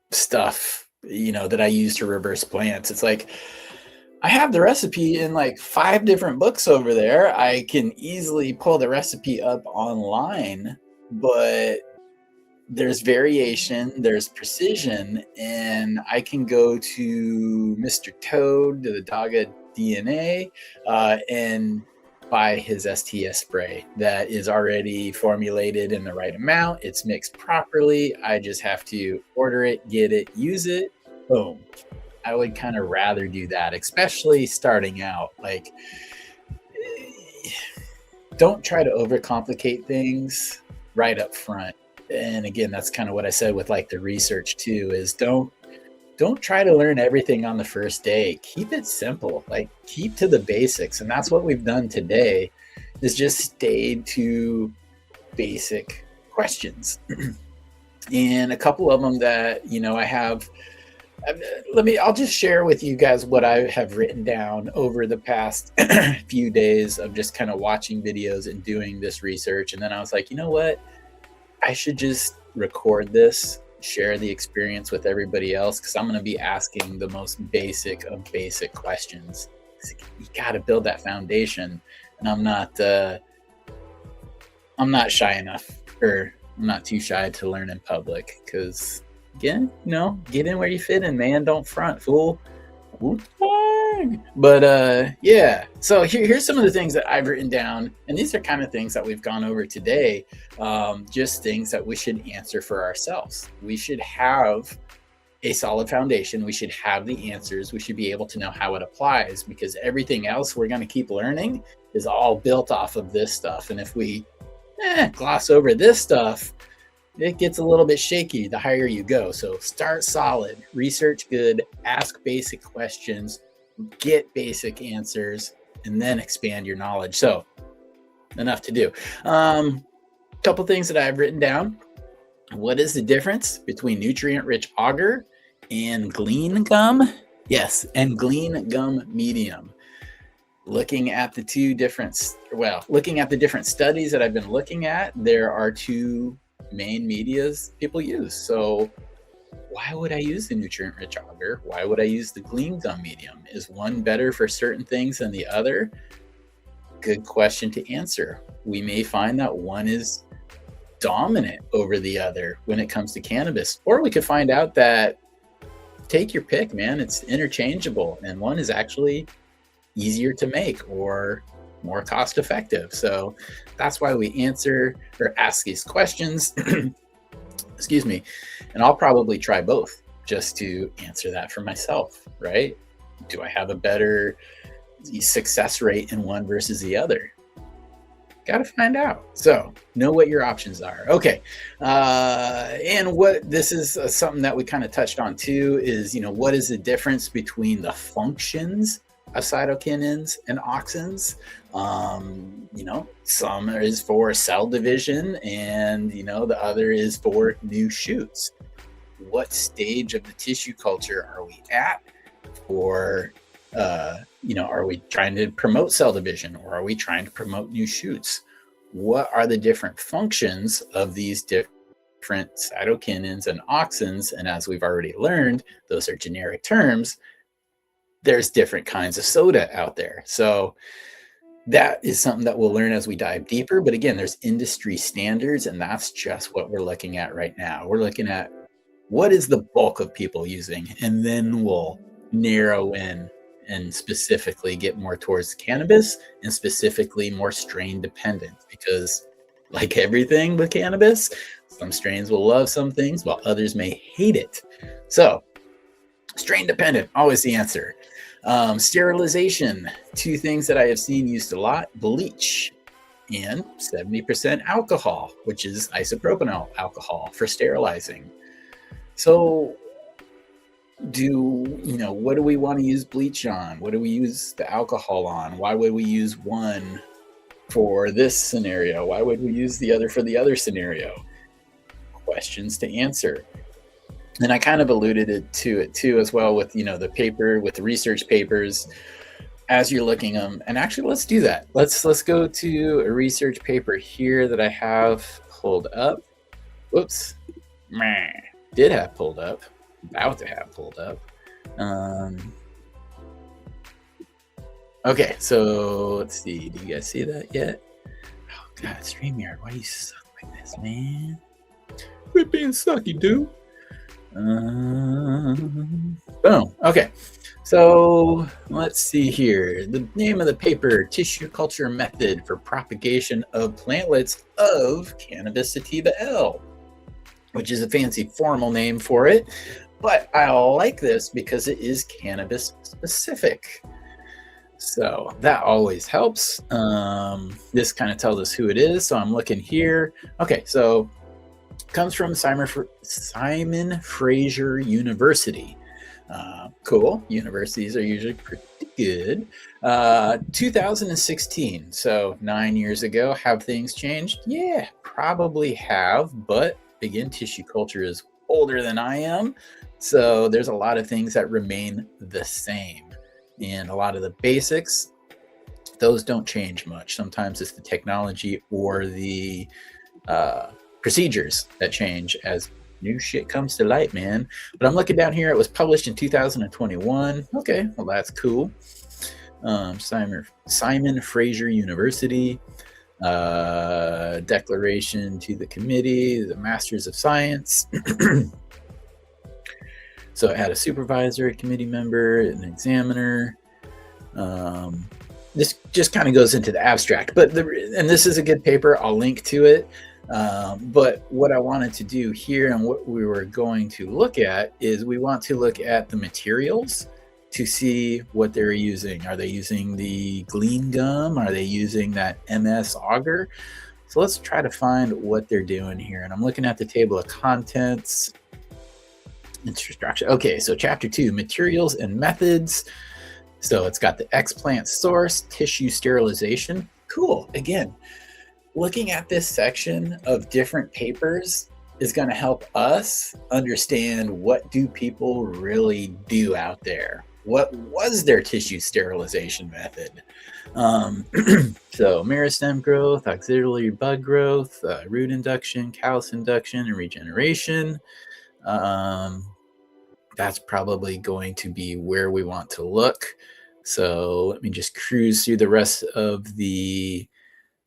stuff, that I use to reverse plants. It's like, I have the recipe in like 5 different books over there. I can easily pull the recipe up online, but there's variation, there's precision, and I can go to Mr. Toad, to the Dogga DNA, and buy his STS spray that is already formulated in the right amount. It's mixed properly. I just have to order it, get it, use it, boom. I would kind of rather do that, especially starting out. Like, don't try to overcomplicate things right up front. And again, that's kind of what I said with like the research too, is don't try to learn everything on the first day. Keep it simple, like keep to the basics. And that's what we've done today, is just stayed to basic questions. And a couple of them that, I have, I'll just share with you guys what I have written down over the past few days of just kind of watching videos and doing this research. And then I was like, you know what? I should just record this, share the experience with everybody else, because I'm going to be asking the most basic of basic questions. You got to build that foundation. And I'm not shy enough, or I'm not too shy to learn in public, because again, get in where you fit in, man. Don't front, fool. But yeah, so here's some of the things that I've written down, and these are kind of things that we've gone over today, just things that we should answer for ourselves. We should have a solid foundation. We should have the answers. We should be able to know how it applies, because everything else we're going to keep learning is all built off of this stuff. And if we gloss over this stuff, it gets a little bit shaky the higher you go. So start solid, research good, ask basic questions, get basic answers, and then expand your knowledge. So enough to do. Couple things that I've written down. What is the difference between nutrient-rich agar and glean gum? Yes, and glean gum medium. Looking at the different studies that I've been looking at, there are 2 main medias people use. So why would I use the nutrient-rich agar? Why would I use the glean gum medium? Is one better for certain things than the other? Good question to answer. We may find that one is dominant over the other when it comes to cannabis, or we could find out that, take your pick, man, it's interchangeable, and one is actually easier to make or more cost effective. So that's why we answer or ask these questions. Excuse me. And I'll probably try both just to answer that for myself, right? Do I have a better success rate in one versus the other? Got to find out. So know what your options are. Okay. And what this is something that we kind of touched on too is, what is the difference between the functions of cytokinins and auxins? Some is for cell division and, the other is for new shoots. What stage of the tissue culture are we at? Or are we trying to promote cell division or are we trying to promote new shoots? What are the different functions of these different cytokinins and auxins? And as we've already learned, those are generic terms. There's different kinds of soda out there. So that is something that we'll learn as we dive deeper. But again, there's industry standards, and that's just what we're looking at right now. We're looking at what is the bulk of people using, and then we'll narrow in and specifically get more towards cannabis and specifically more strain dependent, because like everything with cannabis, some strains will love some things while others may hate it. So strain dependent, always the answer. Sterilization, two things that I have seen used a lot: bleach and 70% alcohol, which is isopropyl alcohol for sterilizing. So what do we want to use bleach on? What do we use the alcohol on? Why would we use one for this scenario? Why would we use the other for the other scenario? Questions to answer. And I kind of alluded to it too as well with, the paper, with the research papers as you're looking them. And actually, let's do that. Let's go to a research paper here that I have pulled up. Whoops. Did have pulled up. About to have pulled up. Okay, so let's see. Do you guys see that yet? Oh, God, StreamYard, why do you suck like this, man? Quit being sucky, dude. Boom. Okay. So let's see here. The name of the paper: Tissue Culture Method for Propagation of Plantlets of Cannabis sativa L, which is a fancy formal name for it. But I like this because it is cannabis specific. So that always helps. This kind of tells us who it is. So I'm looking here. Okay, so comes from Simon Fraser University. Cool. Universities are usually pretty good. 2016. So 9 years ago. Have things changed? Yeah, probably have. But again, tissue culture is older than I am. So there's a lot of things that remain the same. And a lot of the basics, those don't change much. Sometimes it's the technology or the procedures that change as new shit comes to light, man. But I'm looking down here. It was published in 2021. Okay, well, that's cool. Simon Fraser University. Declaration to the committee, the Masters of Science. So it had a supervisor, a committee member, an examiner. This just kind of goes into the abstract, and this is a good paper. I'll link to it. But what I wanted to do here and what we were going to look at is we want to look at the materials to see what they're using. Are they using the Glean gum? Are they using that MS auger? So let's try to find what they're doing here. And I'm looking at the table of contents. Instruction. Okay, so chapter 2, materials and methods. So it's got the explant source, tissue sterilization. Cool. Again, looking at this section of different papers is going to help us understand what do people really do out there. What was their tissue sterilization method? So meristem growth, auxiliary bud growth, root induction, callus induction, and regeneration. That's probably going to be where we want to look. So let me just cruise through the rest of the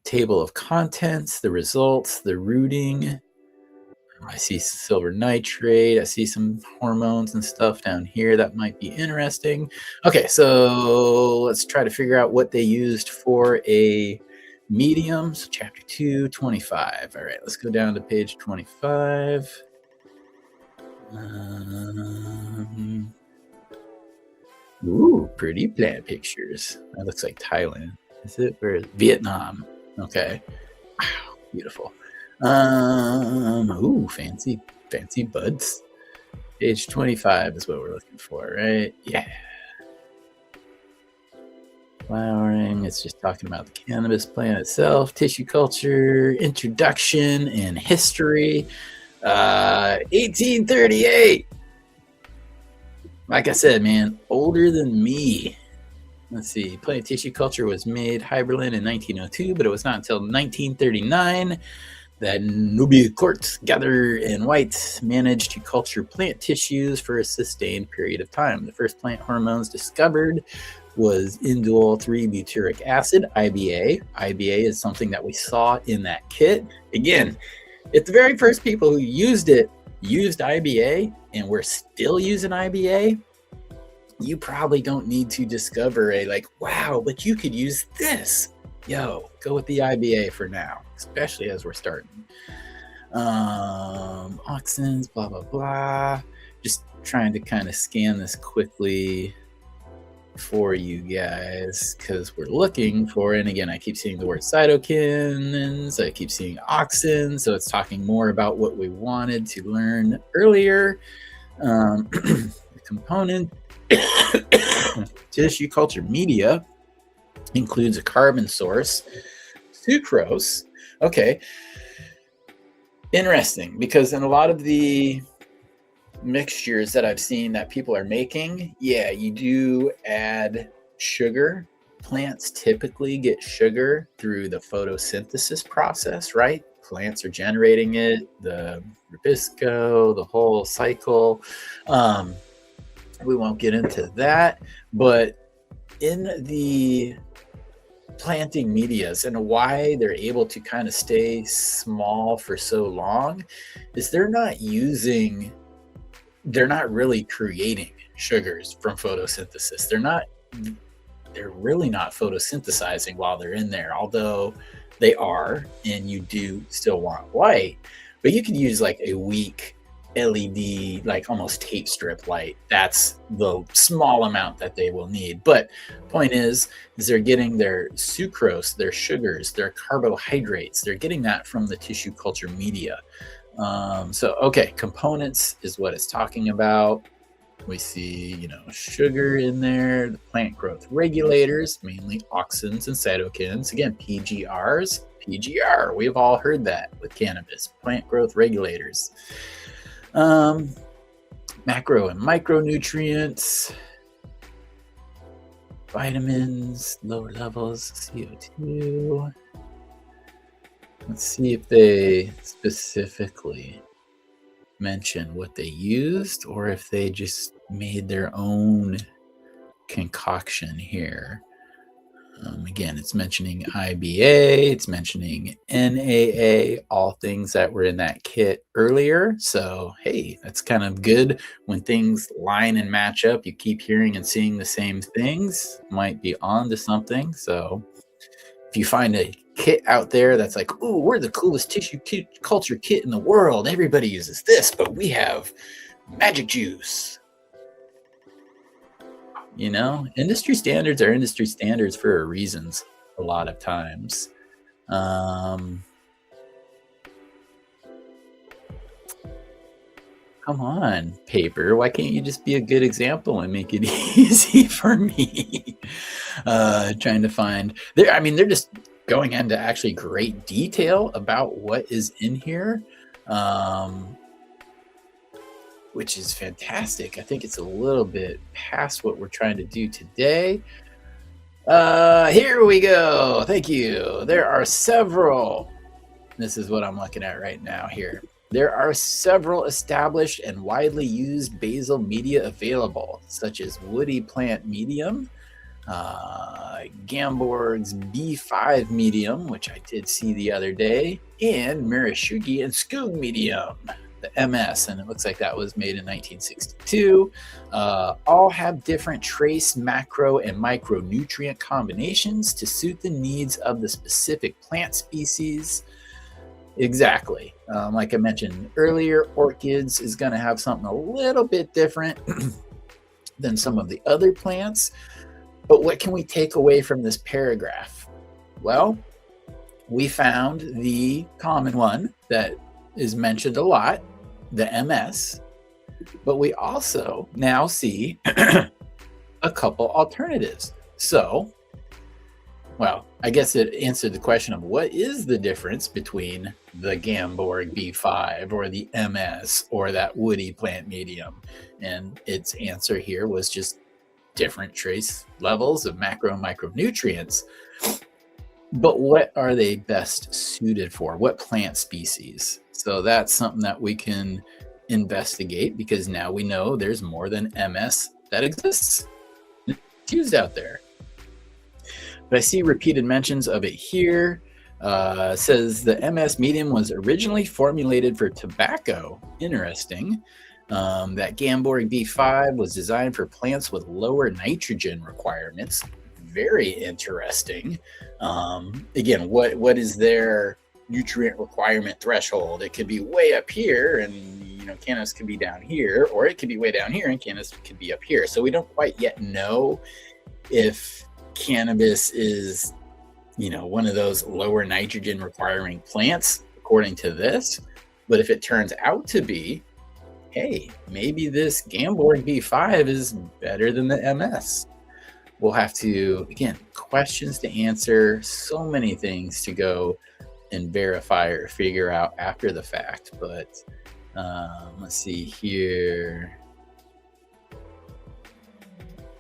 table of contents, the results, the rooting. I see silver nitrate. I see some hormones and stuff down here that might be interesting. Okay, so let's try to figure out what they used for a medium. So chapter 2, 25. All right, let's go down to page 25. Ooh, pretty plant pictures. That looks like Thailand. Is it? Where is Vietnam? Okay. Wow, beautiful. Ooh, fancy buds. Page 25 is what we're looking for, right? Yeah. Flowering, it's just talking about the cannabis plant itself, tissue culture, introduction and history. 1838. Like I said, man, older than me. Let's see. Plant tissue culture was made Hyberlin in 1902, but it was not until 1939 that Nubia-Court, Gather, and White managed to culture plant tissues for a sustained period of time. The first plant hormones discovered was indole 3-butyric acid, IBA. IBA is something that we saw in that kit. Again, if the very first people who used it used IBA and we're still using IBA, you probably don't need to discover wow, but you could use this. Yo, go with the IBA for now, especially as we're starting. Auxins, blah, blah, blah. Just trying to kind of scan this quickly for you guys because we're looking for, and again, I keep seeing the word cytokinins, I keep seeing auxins, so it's talking more about what we wanted to learn earlier. The component tissue culture media includes a carbon source, sucrose. Okay, interesting, because in a lot of the mixtures that I've seen that people are making, yeah, you do add sugar. Plants typically get sugar through the photosynthesis process, right? Plants are generating it, the rubisco, the whole cycle. We won't get into that, but in the planting medias and why they're able to kind of stay small for so long is they're not really creating sugars from photosynthesis. They're really not photosynthesizing while they're in there, although they are, and you do still want light, but you can use like a weak LED, like almost tape strip light. That's the small amount that they will need. But point is they're getting their sucrose, their sugars, their carbohydrates. They're getting that from the tissue culture media. Okay, components is what it's talking about. We see, sugar in there, the plant growth regulators, mainly auxins and cytokines. Again, PGRs, PGR. We've all heard that with cannabis, plant growth regulators. Macro and micronutrients, vitamins, lower levels, CO2. Let's see if they specifically mention what they used or if they just made their own concoction here. Again, it's mentioning IBA, it's mentioning NAA, all things that were in that kit earlier. So, hey, that's kind of good when things line and match up. You keep hearing and seeing the same things, might be on to something. So, if you find a kit out there that's like, oh, we're the coolest tissue culture kit in the world. Everybody uses this, but we have magic juice. Industry standards are industry standards for reasons a lot of times. Come on, paper. Why can't you just be a good example and make it easy for me? Trying to find they're just going into actually great detail about what is in here. Which is fantastic. I think it's a little bit past what we're trying to do today. Here we go. Thank you. There are several. This is what I'm looking at right now here. There are several established and widely used basal media available, such as woody plant medium, Gamborg's B5 medium, which I did see the other day, and Marashugi and Skoog medium, the MS, and it looks like that was made in 1962. All have different trace macro and micronutrient combinations to suit the needs of the specific plant species. Exactly. Like I mentioned earlier, orchids is going to have something a little bit different than some of the other plants. But what can we take away from this paragraph? Well, we found the common one that is mentioned a lot, the MS, but we also now see a couple alternatives. So, well, I guess it answered the question of what is the difference between the Gamborg B5 or the MS or that woody plant medium? And its answer here was just different trace levels of macro and micronutrients. But what are they best suited for? What plant species? So that's something that we can investigate, because now we know there's more than MS that exists. It's used out there. But I see repeated mentions of it here. Says the MS medium was originally formulated for tobacco. Interesting. That Gamborg B5 was designed for plants with lower nitrogen requirements. Very interesting. Again, what is their nutrient requirement threshold? It could be way up here, and cannabis could be down here, or it could be way down here, and cannabis could be up here. So we don't quite yet know if cannabis is, one of those lower nitrogen requiring plants, according to this. But if it turns out to be, hey, maybe this Gamborg B5 is better than the MS. We'll have to, again, questions to answer, so many things to go and verify or figure out after the fact. But let's see here.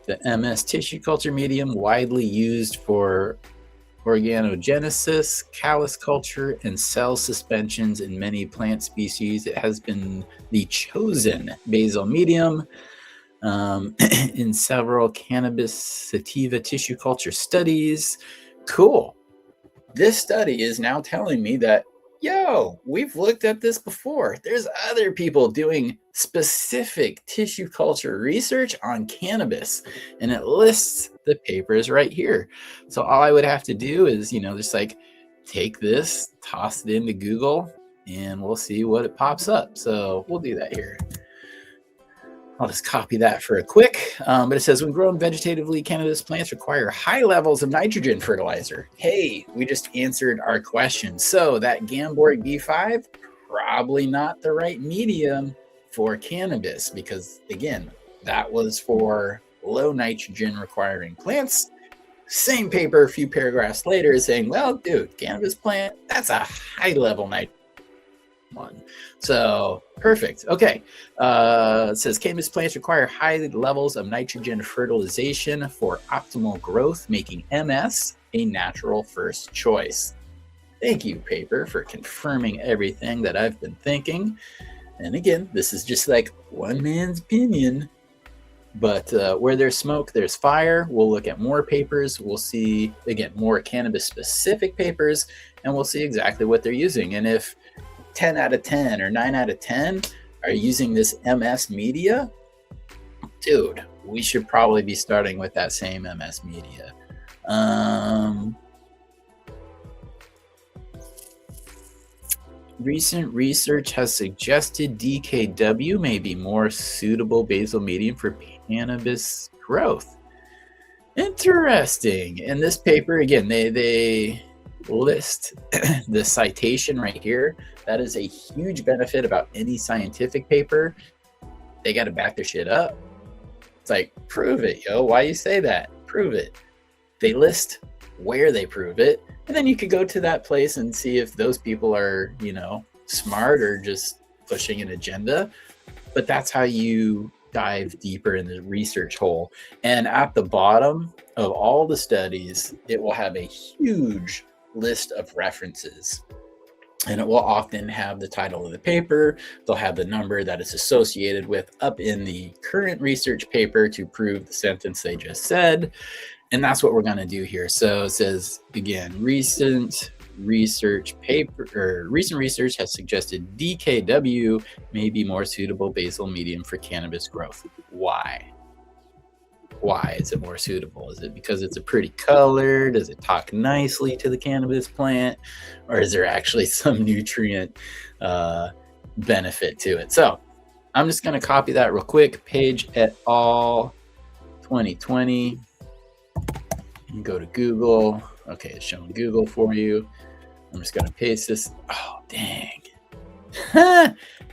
The MS tissue culture medium, widely used for organogenesis, callus culture, and cell suspensions in many plant species. It has been the chosen basal medium in several cannabis sativa tissue culture studies. Cool. This study is now telling me that, we've looked at this before. There's other people doing specific tissue culture research on cannabis, and it lists the papers right here. So all I would have to do is, just take this, toss it into Google, and we'll see what it pops up. So we'll do that here. I'll just copy that for a quick, but it says when grown vegetatively, cannabis plants require high levels of nitrogen fertilizer. Hey, we just answered our question. So that Gamborg B5, probably not the right medium for cannabis, because again, that was for low nitrogen requiring plants. Same paper, a few paragraphs later, is saying, well, dude, cannabis plant, that's a high level nitrogen one. So perfect. Okay. It says cannabis plants require high levels of nitrogen fertilization for optimal growth, making MS a natural first choice. Thank you, paper, for confirming everything that I've been thinking. And again, this is just like one man's opinion, but where there's smoke, there's fire. We'll look at more papers. We'll see, again, more cannabis specific papers, and we'll see exactly what they're using. And if 10 out of 10 or 9 out of 10 are using this MS media, dude, we should probably be starting with that same MS media. Recent research has suggested DKW may be more suitable basal medium for cannabis growth. Interesting. And this paper, again, they list the citation right here. That is a huge benefit about any scientific paper. They got to back their shit up. It's like, prove it, yo. Why you say that? Prove it. They list where they prove it, and then you could go to that place and see if those people are, smart or just pushing an agenda. But that's how you dive deeper in the research hole. And at the bottom of all the studies, it will have a huge list of references, and it will often have the title of the paper. They'll have the number that it's associated with up in the current research paper to prove the sentence they just said. And that's what we're going to do here. So it says, again, recent research has suggested DKW may be more suitable basal medium for cannabis growth. Why is it more suitable? Is it because it's a pretty color? Does it talk nicely to the cannabis plant? Or is there actually some nutrient benefit to it? So I'm just going to copy that real quick. Page et al. 2020. You go to Google. Okay, it's showing Google for you. I'm just going to paste this. Oh, dang.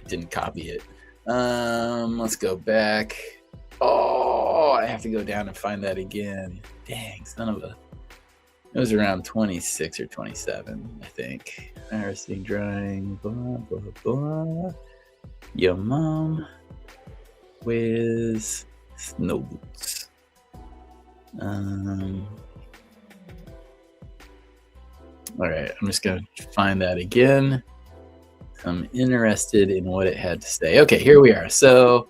Didn't copy it. Let's go back. Oh, I have to go down and find that again. Dang, son of a. It was around 26 or 27, I think. Interesting drawing, blah, blah, blah. Your mom wears snow boots. All right, I'm just going to find that again. I'm interested in what it had to say. Okay, here we are. So,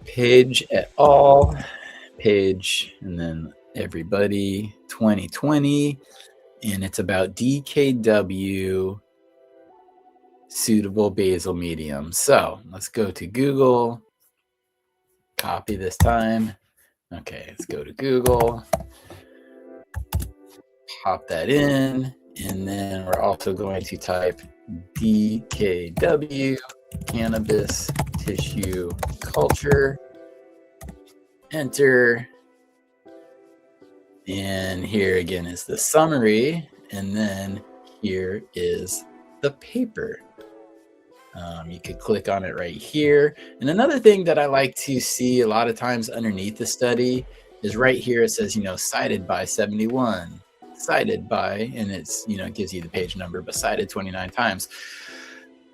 Page et al., Page, and then everybody, 2020, and it's about DKW suitable basal medium. So, let's go to Google, copy this time. Okay, let's go to Google, pop that in, and then we're also going to type DKW cannabis tissue culture, enter, and here again is the summary, and then here is the paper. You could click on it right here. And another thing that I like to see a lot of times underneath the study is right here. It says, cited by 71, cited by, and it's, it gives you the page number, but cited 29 times.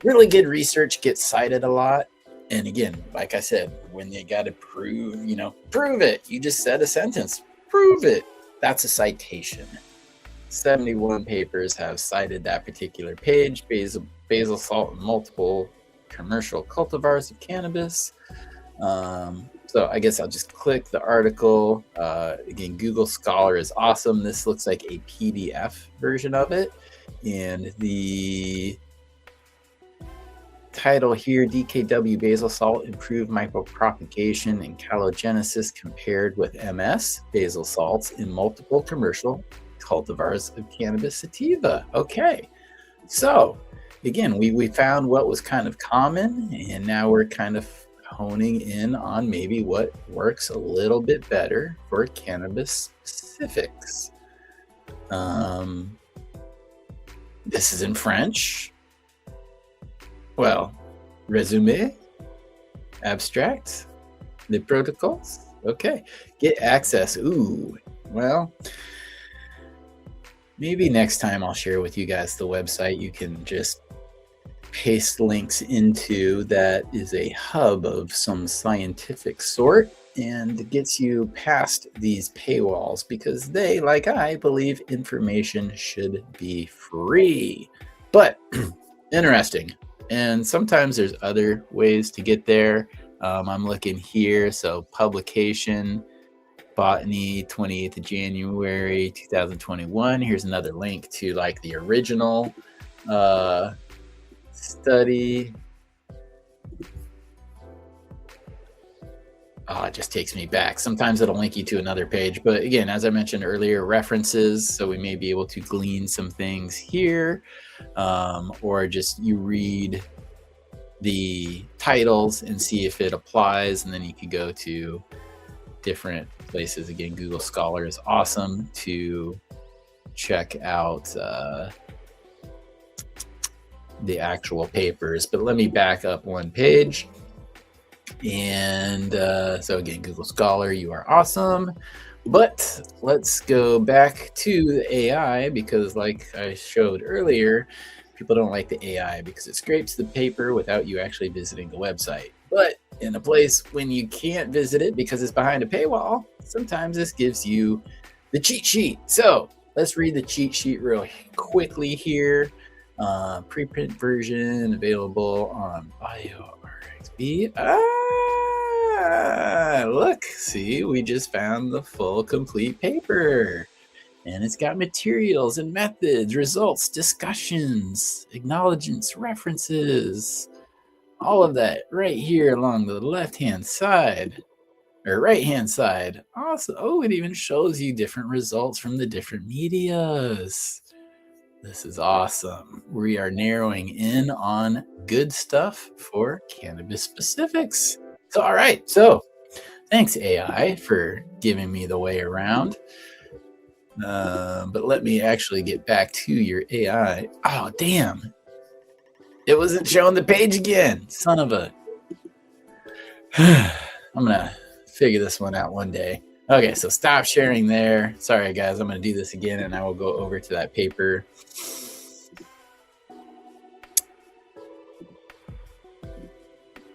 Really good research gets cited a lot. And again, like I said, when you got to prove, prove it. You just said a sentence, prove it. That's a citation. 71 papers have cited that particular page, basal salt in multiple commercial cultivars of cannabis. So I guess I'll just click the article. Again, Google Scholar is awesome. This looks like a PDF version of it. And the title here, DKW basal salt improved micropropagation and calogenesis compared with MS basal salts in multiple commercial cultivars of cannabis sativa. Okay, so again, we found what was kind of common, and now we're kind of honing in on maybe what works a little bit better for cannabis specifics. This is in French. Well, resume, abstract, the protocols. Okay, get access. Ooh, well, maybe next time I'll share with you guys the website you can just paste links into. That is a hub of some scientific sort and gets you past these paywalls, because they, like I, believe information should be free. But interesting. And sometimes there's other ways to get there. I'm looking here. So publication, Botany, 28th of January, 2021. Here's another link to like the original study. Oh, it just takes me back. Sometimes it'll link you to another page. But again, as I mentioned earlier, references. So we may be able to glean some things here, or just you read the titles and see if it applies. And then you could go to different places. Again, Google Scholar is awesome to check out the actual papers. But let me back up one page. And so again, Google Scholar, you are awesome. But let's go back to the AI, because like I showed earlier, people don't like the AI because it scrapes the paper without you actually visiting the website. But in a place when you can't visit it because it's behind a paywall, sometimes this gives you the cheat sheet. So let's read the cheat sheet real quickly here. Preprint version available on BioRxB. Look, see, we just found the full complete paper. And it's got materials and methods, results, discussions, acknowledgements, references, all of that right here along the left-hand side, or right-hand side. Also, oh, it even shows you different results from the different medias. This is awesome. We are narrowing in on good stuff for cannabis specifics. So, all right. So thanks, AI, for giving me the way around. But let me actually get back to your AI. Oh, damn. It wasn't showing the page again. Son of a. I'm going to figure this one out one day. Okay, so stop sharing there. Sorry, guys. I'm going to do this again, and I will go over to that paper.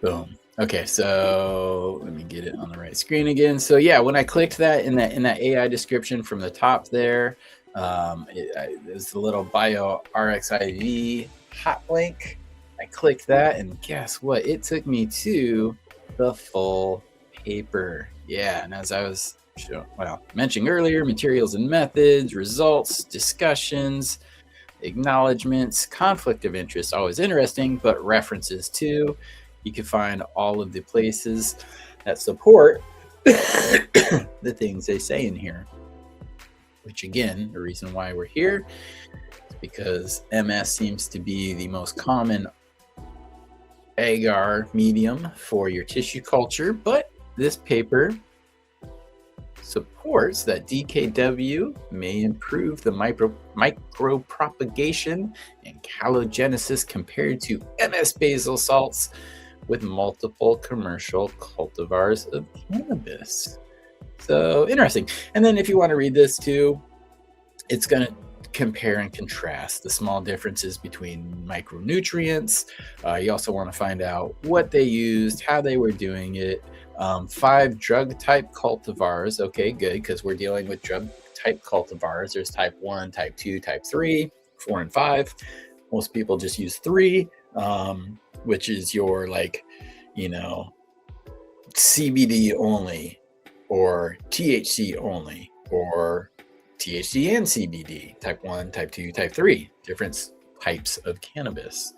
Boom. Okay, so let me get it on the right screen again. So yeah, when I clicked that in that AI description from the top there, there's the little bio RXIV hot link. I clicked that, and guess what? It took me to the full paper. Yeah, and as I was mentioning earlier, materials and methods, results, discussions, acknowledgments, conflict of interest, always interesting, but references too. You can find all of the places that support the things they say in here, which again, the reason why we're here is because MS seems to be the most common agar medium for your tissue culture, but this paper supports that DKW may improve the micropropagation and calogenesis compared to MS basal salts with multiple commercial cultivars of cannabis. So interesting. And then if you want to read this too, it's going to compare and contrast the small differences between micronutrients. You also want to find out what they used, how they were doing it. 5 drug type cultivars. Okay, good, because we're dealing with drug type cultivars. There's type 1, type 2, type 3, 4, and 5. Most people just use 3, which is your CBD only, or THC only, or THC and CBD, type 1, type 2, type 3, different types of cannabis.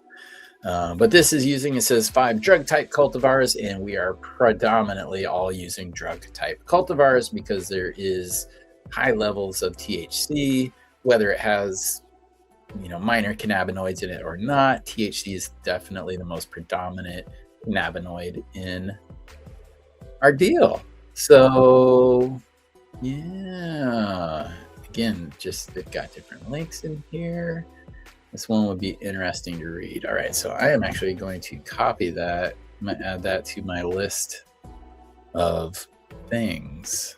But this is using, it says 5 drug type cultivars, and we are predominantly all using drug type cultivars because there is high levels of THC, whether it has minor cannabinoids in it or not. THC is definitely the most predominant cannabinoid in our deal. So yeah, again, just they've got different links in here. This one would be interesting to read. All right, so I am actually going to copy that. I'm going to add that to my list of things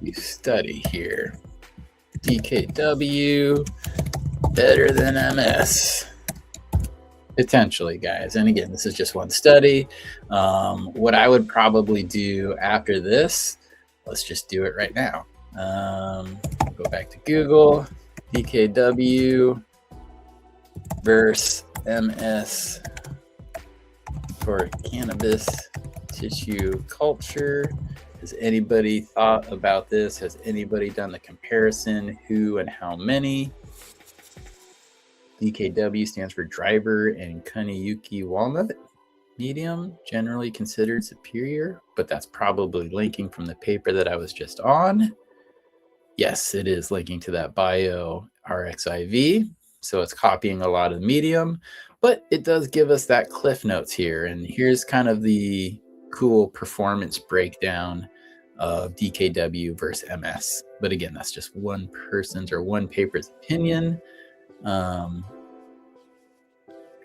to study here. DKW, better than MS. Potentially, guys. And again, this is just one study. What I would probably do after this, let's just do it right now. Go back to Google, DKW versus MS for cannabis tissue culture. Has anybody thought about this? Has anybody done the comparison? Who and how many? DKW stands for driver and Kuniyuki walnut medium, generally considered superior, but that's probably linking from the paper that I was just on. Yes, it is linking to that bio RXIV. So it's copying a lot of the medium, but it does give us that cliff notes here. And here's kind of the cool performance breakdown of DKW versus MS. But again, that's just one person's or one paper's opinion.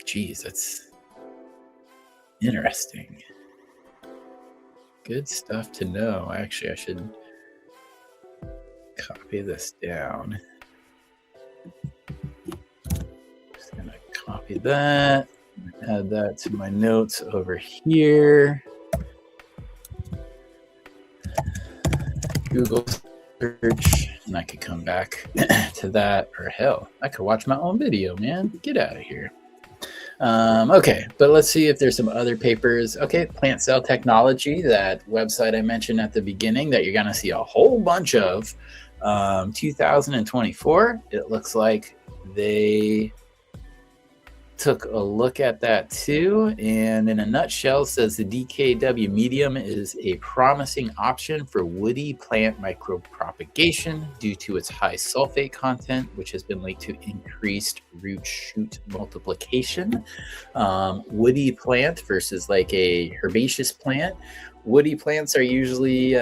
Geez, that's interesting. Good stuff to know. Actually, I should copy this down. Just gonna copy that, add that to my notes over here. Google search, and I could come back to that, or hell, I could watch my own video, man. Get out of here. Okay, but let's see if there's some other papers. Okay, Plant Cell Technology, that website I mentioned at the beginning that you're going to see a whole bunch of. 2024, it looks like they took a look at that too, and in a nutshell says the DKW medium is a promising option for woody plant micropropagation due to its high sulfate content, which has been linked to increased root shoot multiplication. Woody plant versus like a herbaceous plant. Woody plants are usually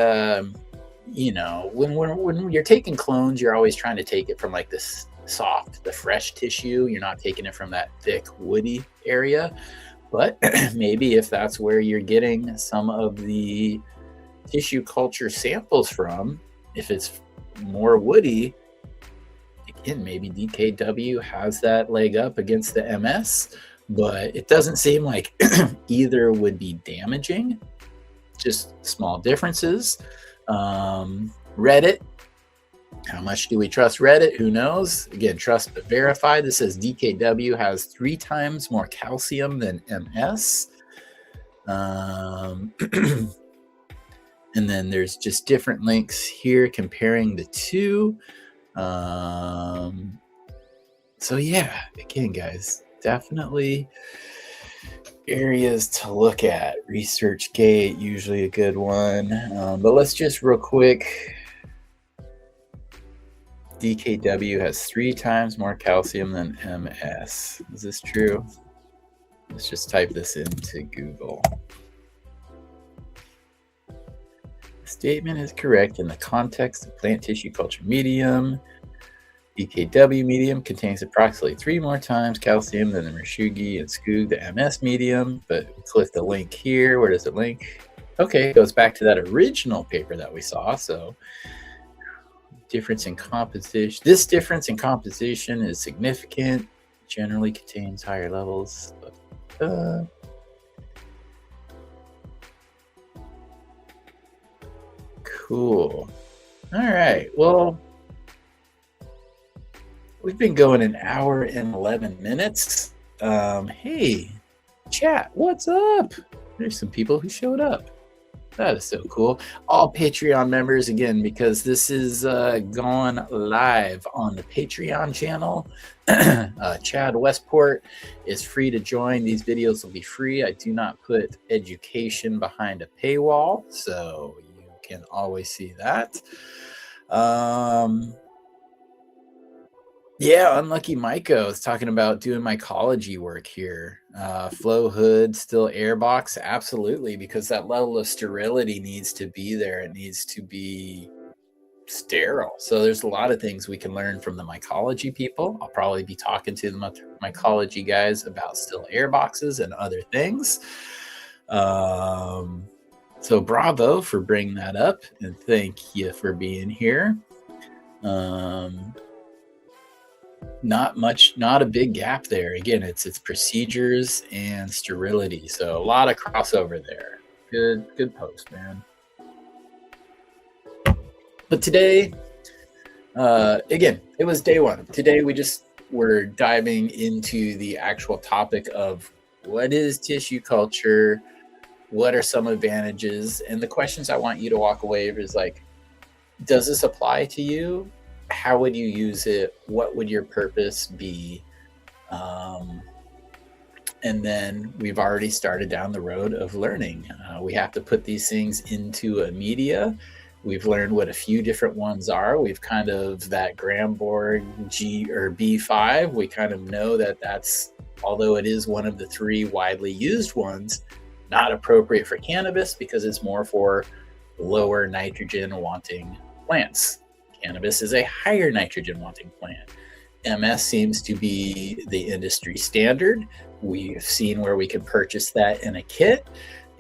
when you're taking clones, you're always trying to take it from like this soft, the fresh tissue. You're not taking it from that thick, woody area. But maybe if that's where you're getting some of the tissue culture samples from, if it's more woody, again, maybe DKW has that leg up against the MS, but it doesn't seem like either would be damaging, just small differences. Reddit, how much do we trust Reddit? Who knows? Again, trust but verify. This says DKW has 3 times more calcium than MS. And then there's just different links here comparing the two. So yeah, again, guys, definitely areas to look at. ResearchGate, usually a good one. But let's just real quick. DKW has 3 times more calcium than MS. Is this true? Let's just type this into Google. The statement is correct in the context of plant tissue culture medium. DKW medium contains approximately 3 more times calcium than the Mershugi and Skoog, the MS medium. But click the link here. Where does it link? Okay, it goes back to that original paper that we saw. So difference in composition. This difference in composition is significant. Generally contains higher levels. Cool. All right. Well, we've been going an hour and 11 minutes. Hey, chat, what's up? There's some people who showed up. That is so cool. All Patreon members, again, because this is gone live on the Patreon channel. Chad Westport is free to join. These videos will be free. I do not put education behind a paywall, so you can always see that. Yeah, Unlucky Myco is talking about doing mycology work here. Flow hood, still airbox, absolutely, because that level of sterility needs to be there. It needs to be sterile. So there's a lot of things we can learn from the mycology people. I'll probably be talking to the mycology guys about still airboxes and other things. So bravo for bringing that up, and thank you for being here. Not a big gap there. Again, it's procedures and sterility. So a lot of crossover there. Good post, man. But today, again, it was day one. Today we're diving into the actual topic of what is tissue culture, what are some advantages, and the questions I want you to walk away with is like, does this apply to you? How would you use it? What would your purpose be? And then we've already started down the road of learning. We have to put these things into a media. We've learned what a few different ones are. We've kind of that Gramborg G or B5. We kind of know that that's, although it is one of the 3 widely used ones, not appropriate for cannabis because it's more for lower nitrogen wanting plants. Cannabis is a higher nitrogen wanting plant. MS seems to be the industry standard. We've seen where we can purchase that in a kit.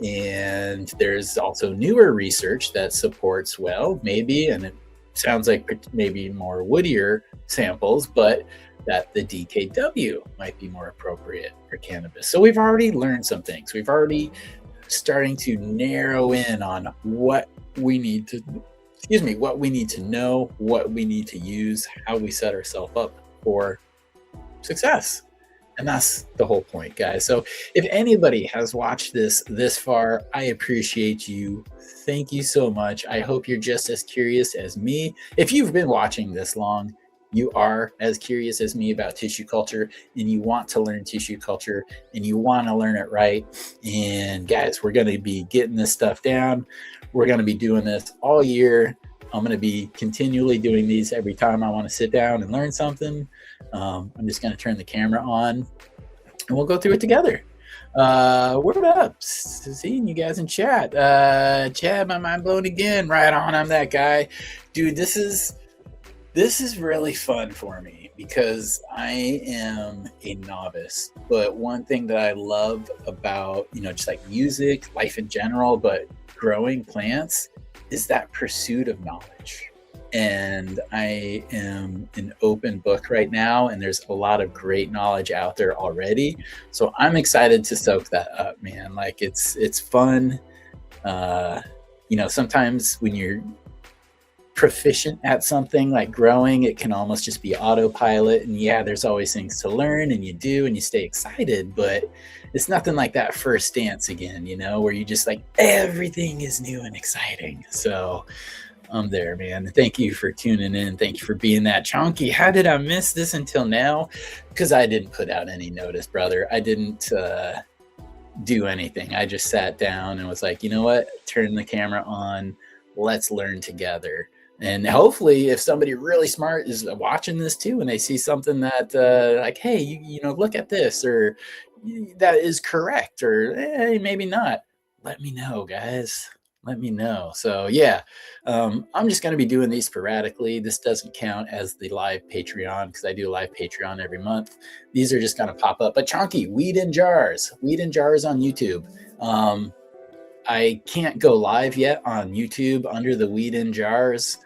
And there's also newer research that supports, well, maybe, and it sounds like maybe more woodier samples, but that the DKW might be more appropriate for cannabis. So we've already learned some things. We've already starting to narrow in on what we need to know, what we need to use, how we set ourselves up for success. And that's the whole point, guys. So if anybody has watched this far, I appreciate you. Thank you so much. I hope you're just as curious as me. If you've been watching this long, you are as curious as me about tissue culture, and you want to learn tissue culture, and you want to learn it right. And guys, we're going to be getting this stuff down. We're going to be doing this all year. I'm going to be continually doing these every time I want to sit down and learn something. I'm just going to turn the camera on and we'll go through it together. Word up. Seeing you guys in chat. Chad, my mind blown again. Right on, I'm that guy. Dude, this is really fun for me because I am a novice. But one thing that I love about, just like music, life in general, but growing plants is that pursuit of knowledge. And I am an open book right now, and there's a lot of great knowledge out there already. So I'm excited to soak that up, man. Like it's fun. Uh, sometimes when you're proficient at something like growing, it can almost just be autopilot. And yeah, there's always things to learn, and you do, and you stay excited, but it's nothing like that first dance again, where you just like everything is new and exciting. So I'm there, man. Thank you for tuning in. Thank you for being that chunky. How did I miss this until now? Because I didn't put out any notice, brother. I didn't do anything. I just sat down and was like, you know what? Turn the camera on. Let's learn together. And hopefully, if somebody really smart is watching this too, and they see something that like, hey, look at this, or that is correct, or hey, maybe not, let me know, guys. Let me know. So yeah, I'm just going to be doing these sporadically. This doesn't count as the live Patreon because I do a live Patreon every month. These are just going to pop up. But Chonky, Weed in Jars on YouTube. I can't go live yet on YouTube under the Weed in Jars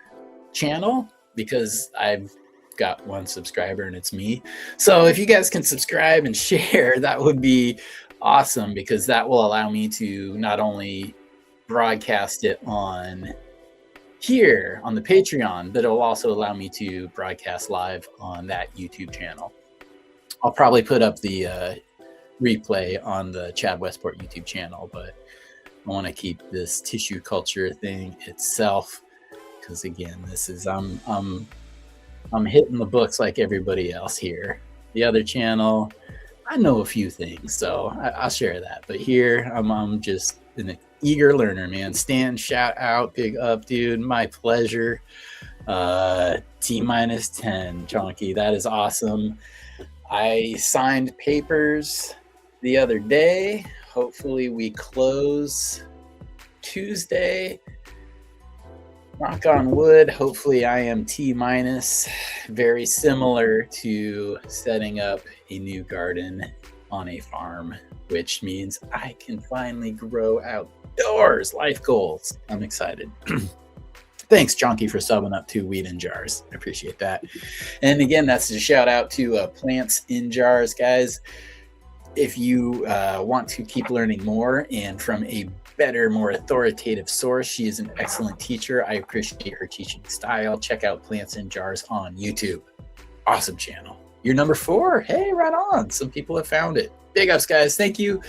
channel because I've got one subscriber and it's me. So if you guys can subscribe and share, that would be awesome, because that will allow me to not only broadcast it on here on the Patreon, but it'll also allow me to broadcast live on that YouTube channel. I'll probably put up the replay on the Chad Westport YouTube channel, but I want to keep this tissue culture thing itself, because again, this is I'm hitting the books like everybody else here. The other channel, I know a few things, so I'll share that. But here, I'm just an eager learner, man. Stan, shout out, big up, dude. My pleasure. T-10, Chonky. That is awesome. I signed papers the other day. Hopefully we close Tuesday. Knock on wood. Hopefully I am T-. Very similar to setting up a new garden on a farm, which means I can finally grow outdoors. Life goals. I'm excited. Thanks, Chonky, for subbing up to Weed in Jars. I appreciate that. And again, that's a shout out to Plants in Jars, guys. If you want to keep learning more and from a better, more authoritative source, she is an excellent teacher. I appreciate her teaching style. Check out Plants in Jars on YouTube. Awesome channel. You're number 4. Hey, right on. Some people have found it. Big ups, guys. Thank you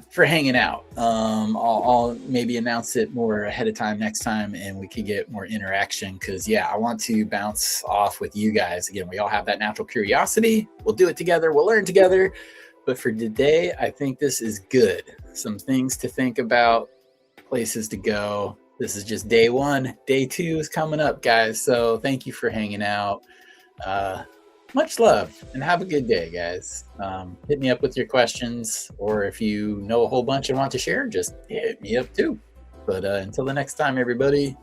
for hanging out. I'll maybe announce it more ahead of time next time, and we could get more interaction, because yeah, I want to bounce off with you guys. Again, we all have that natural curiosity. We'll do it together. We'll learn together. But for today, I think this is good. Some things to think about, places to go. This is just day 1. Day 2 is coming up, guys. So thank you for hanging out. Much love, and have a good day, guys. Hit me up with your questions, or if you know a whole bunch and want to share, just hit me up too. But until the next time, everybody,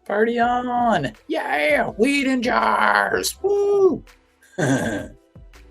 party on. Yeah, Weed in Jars. Woo!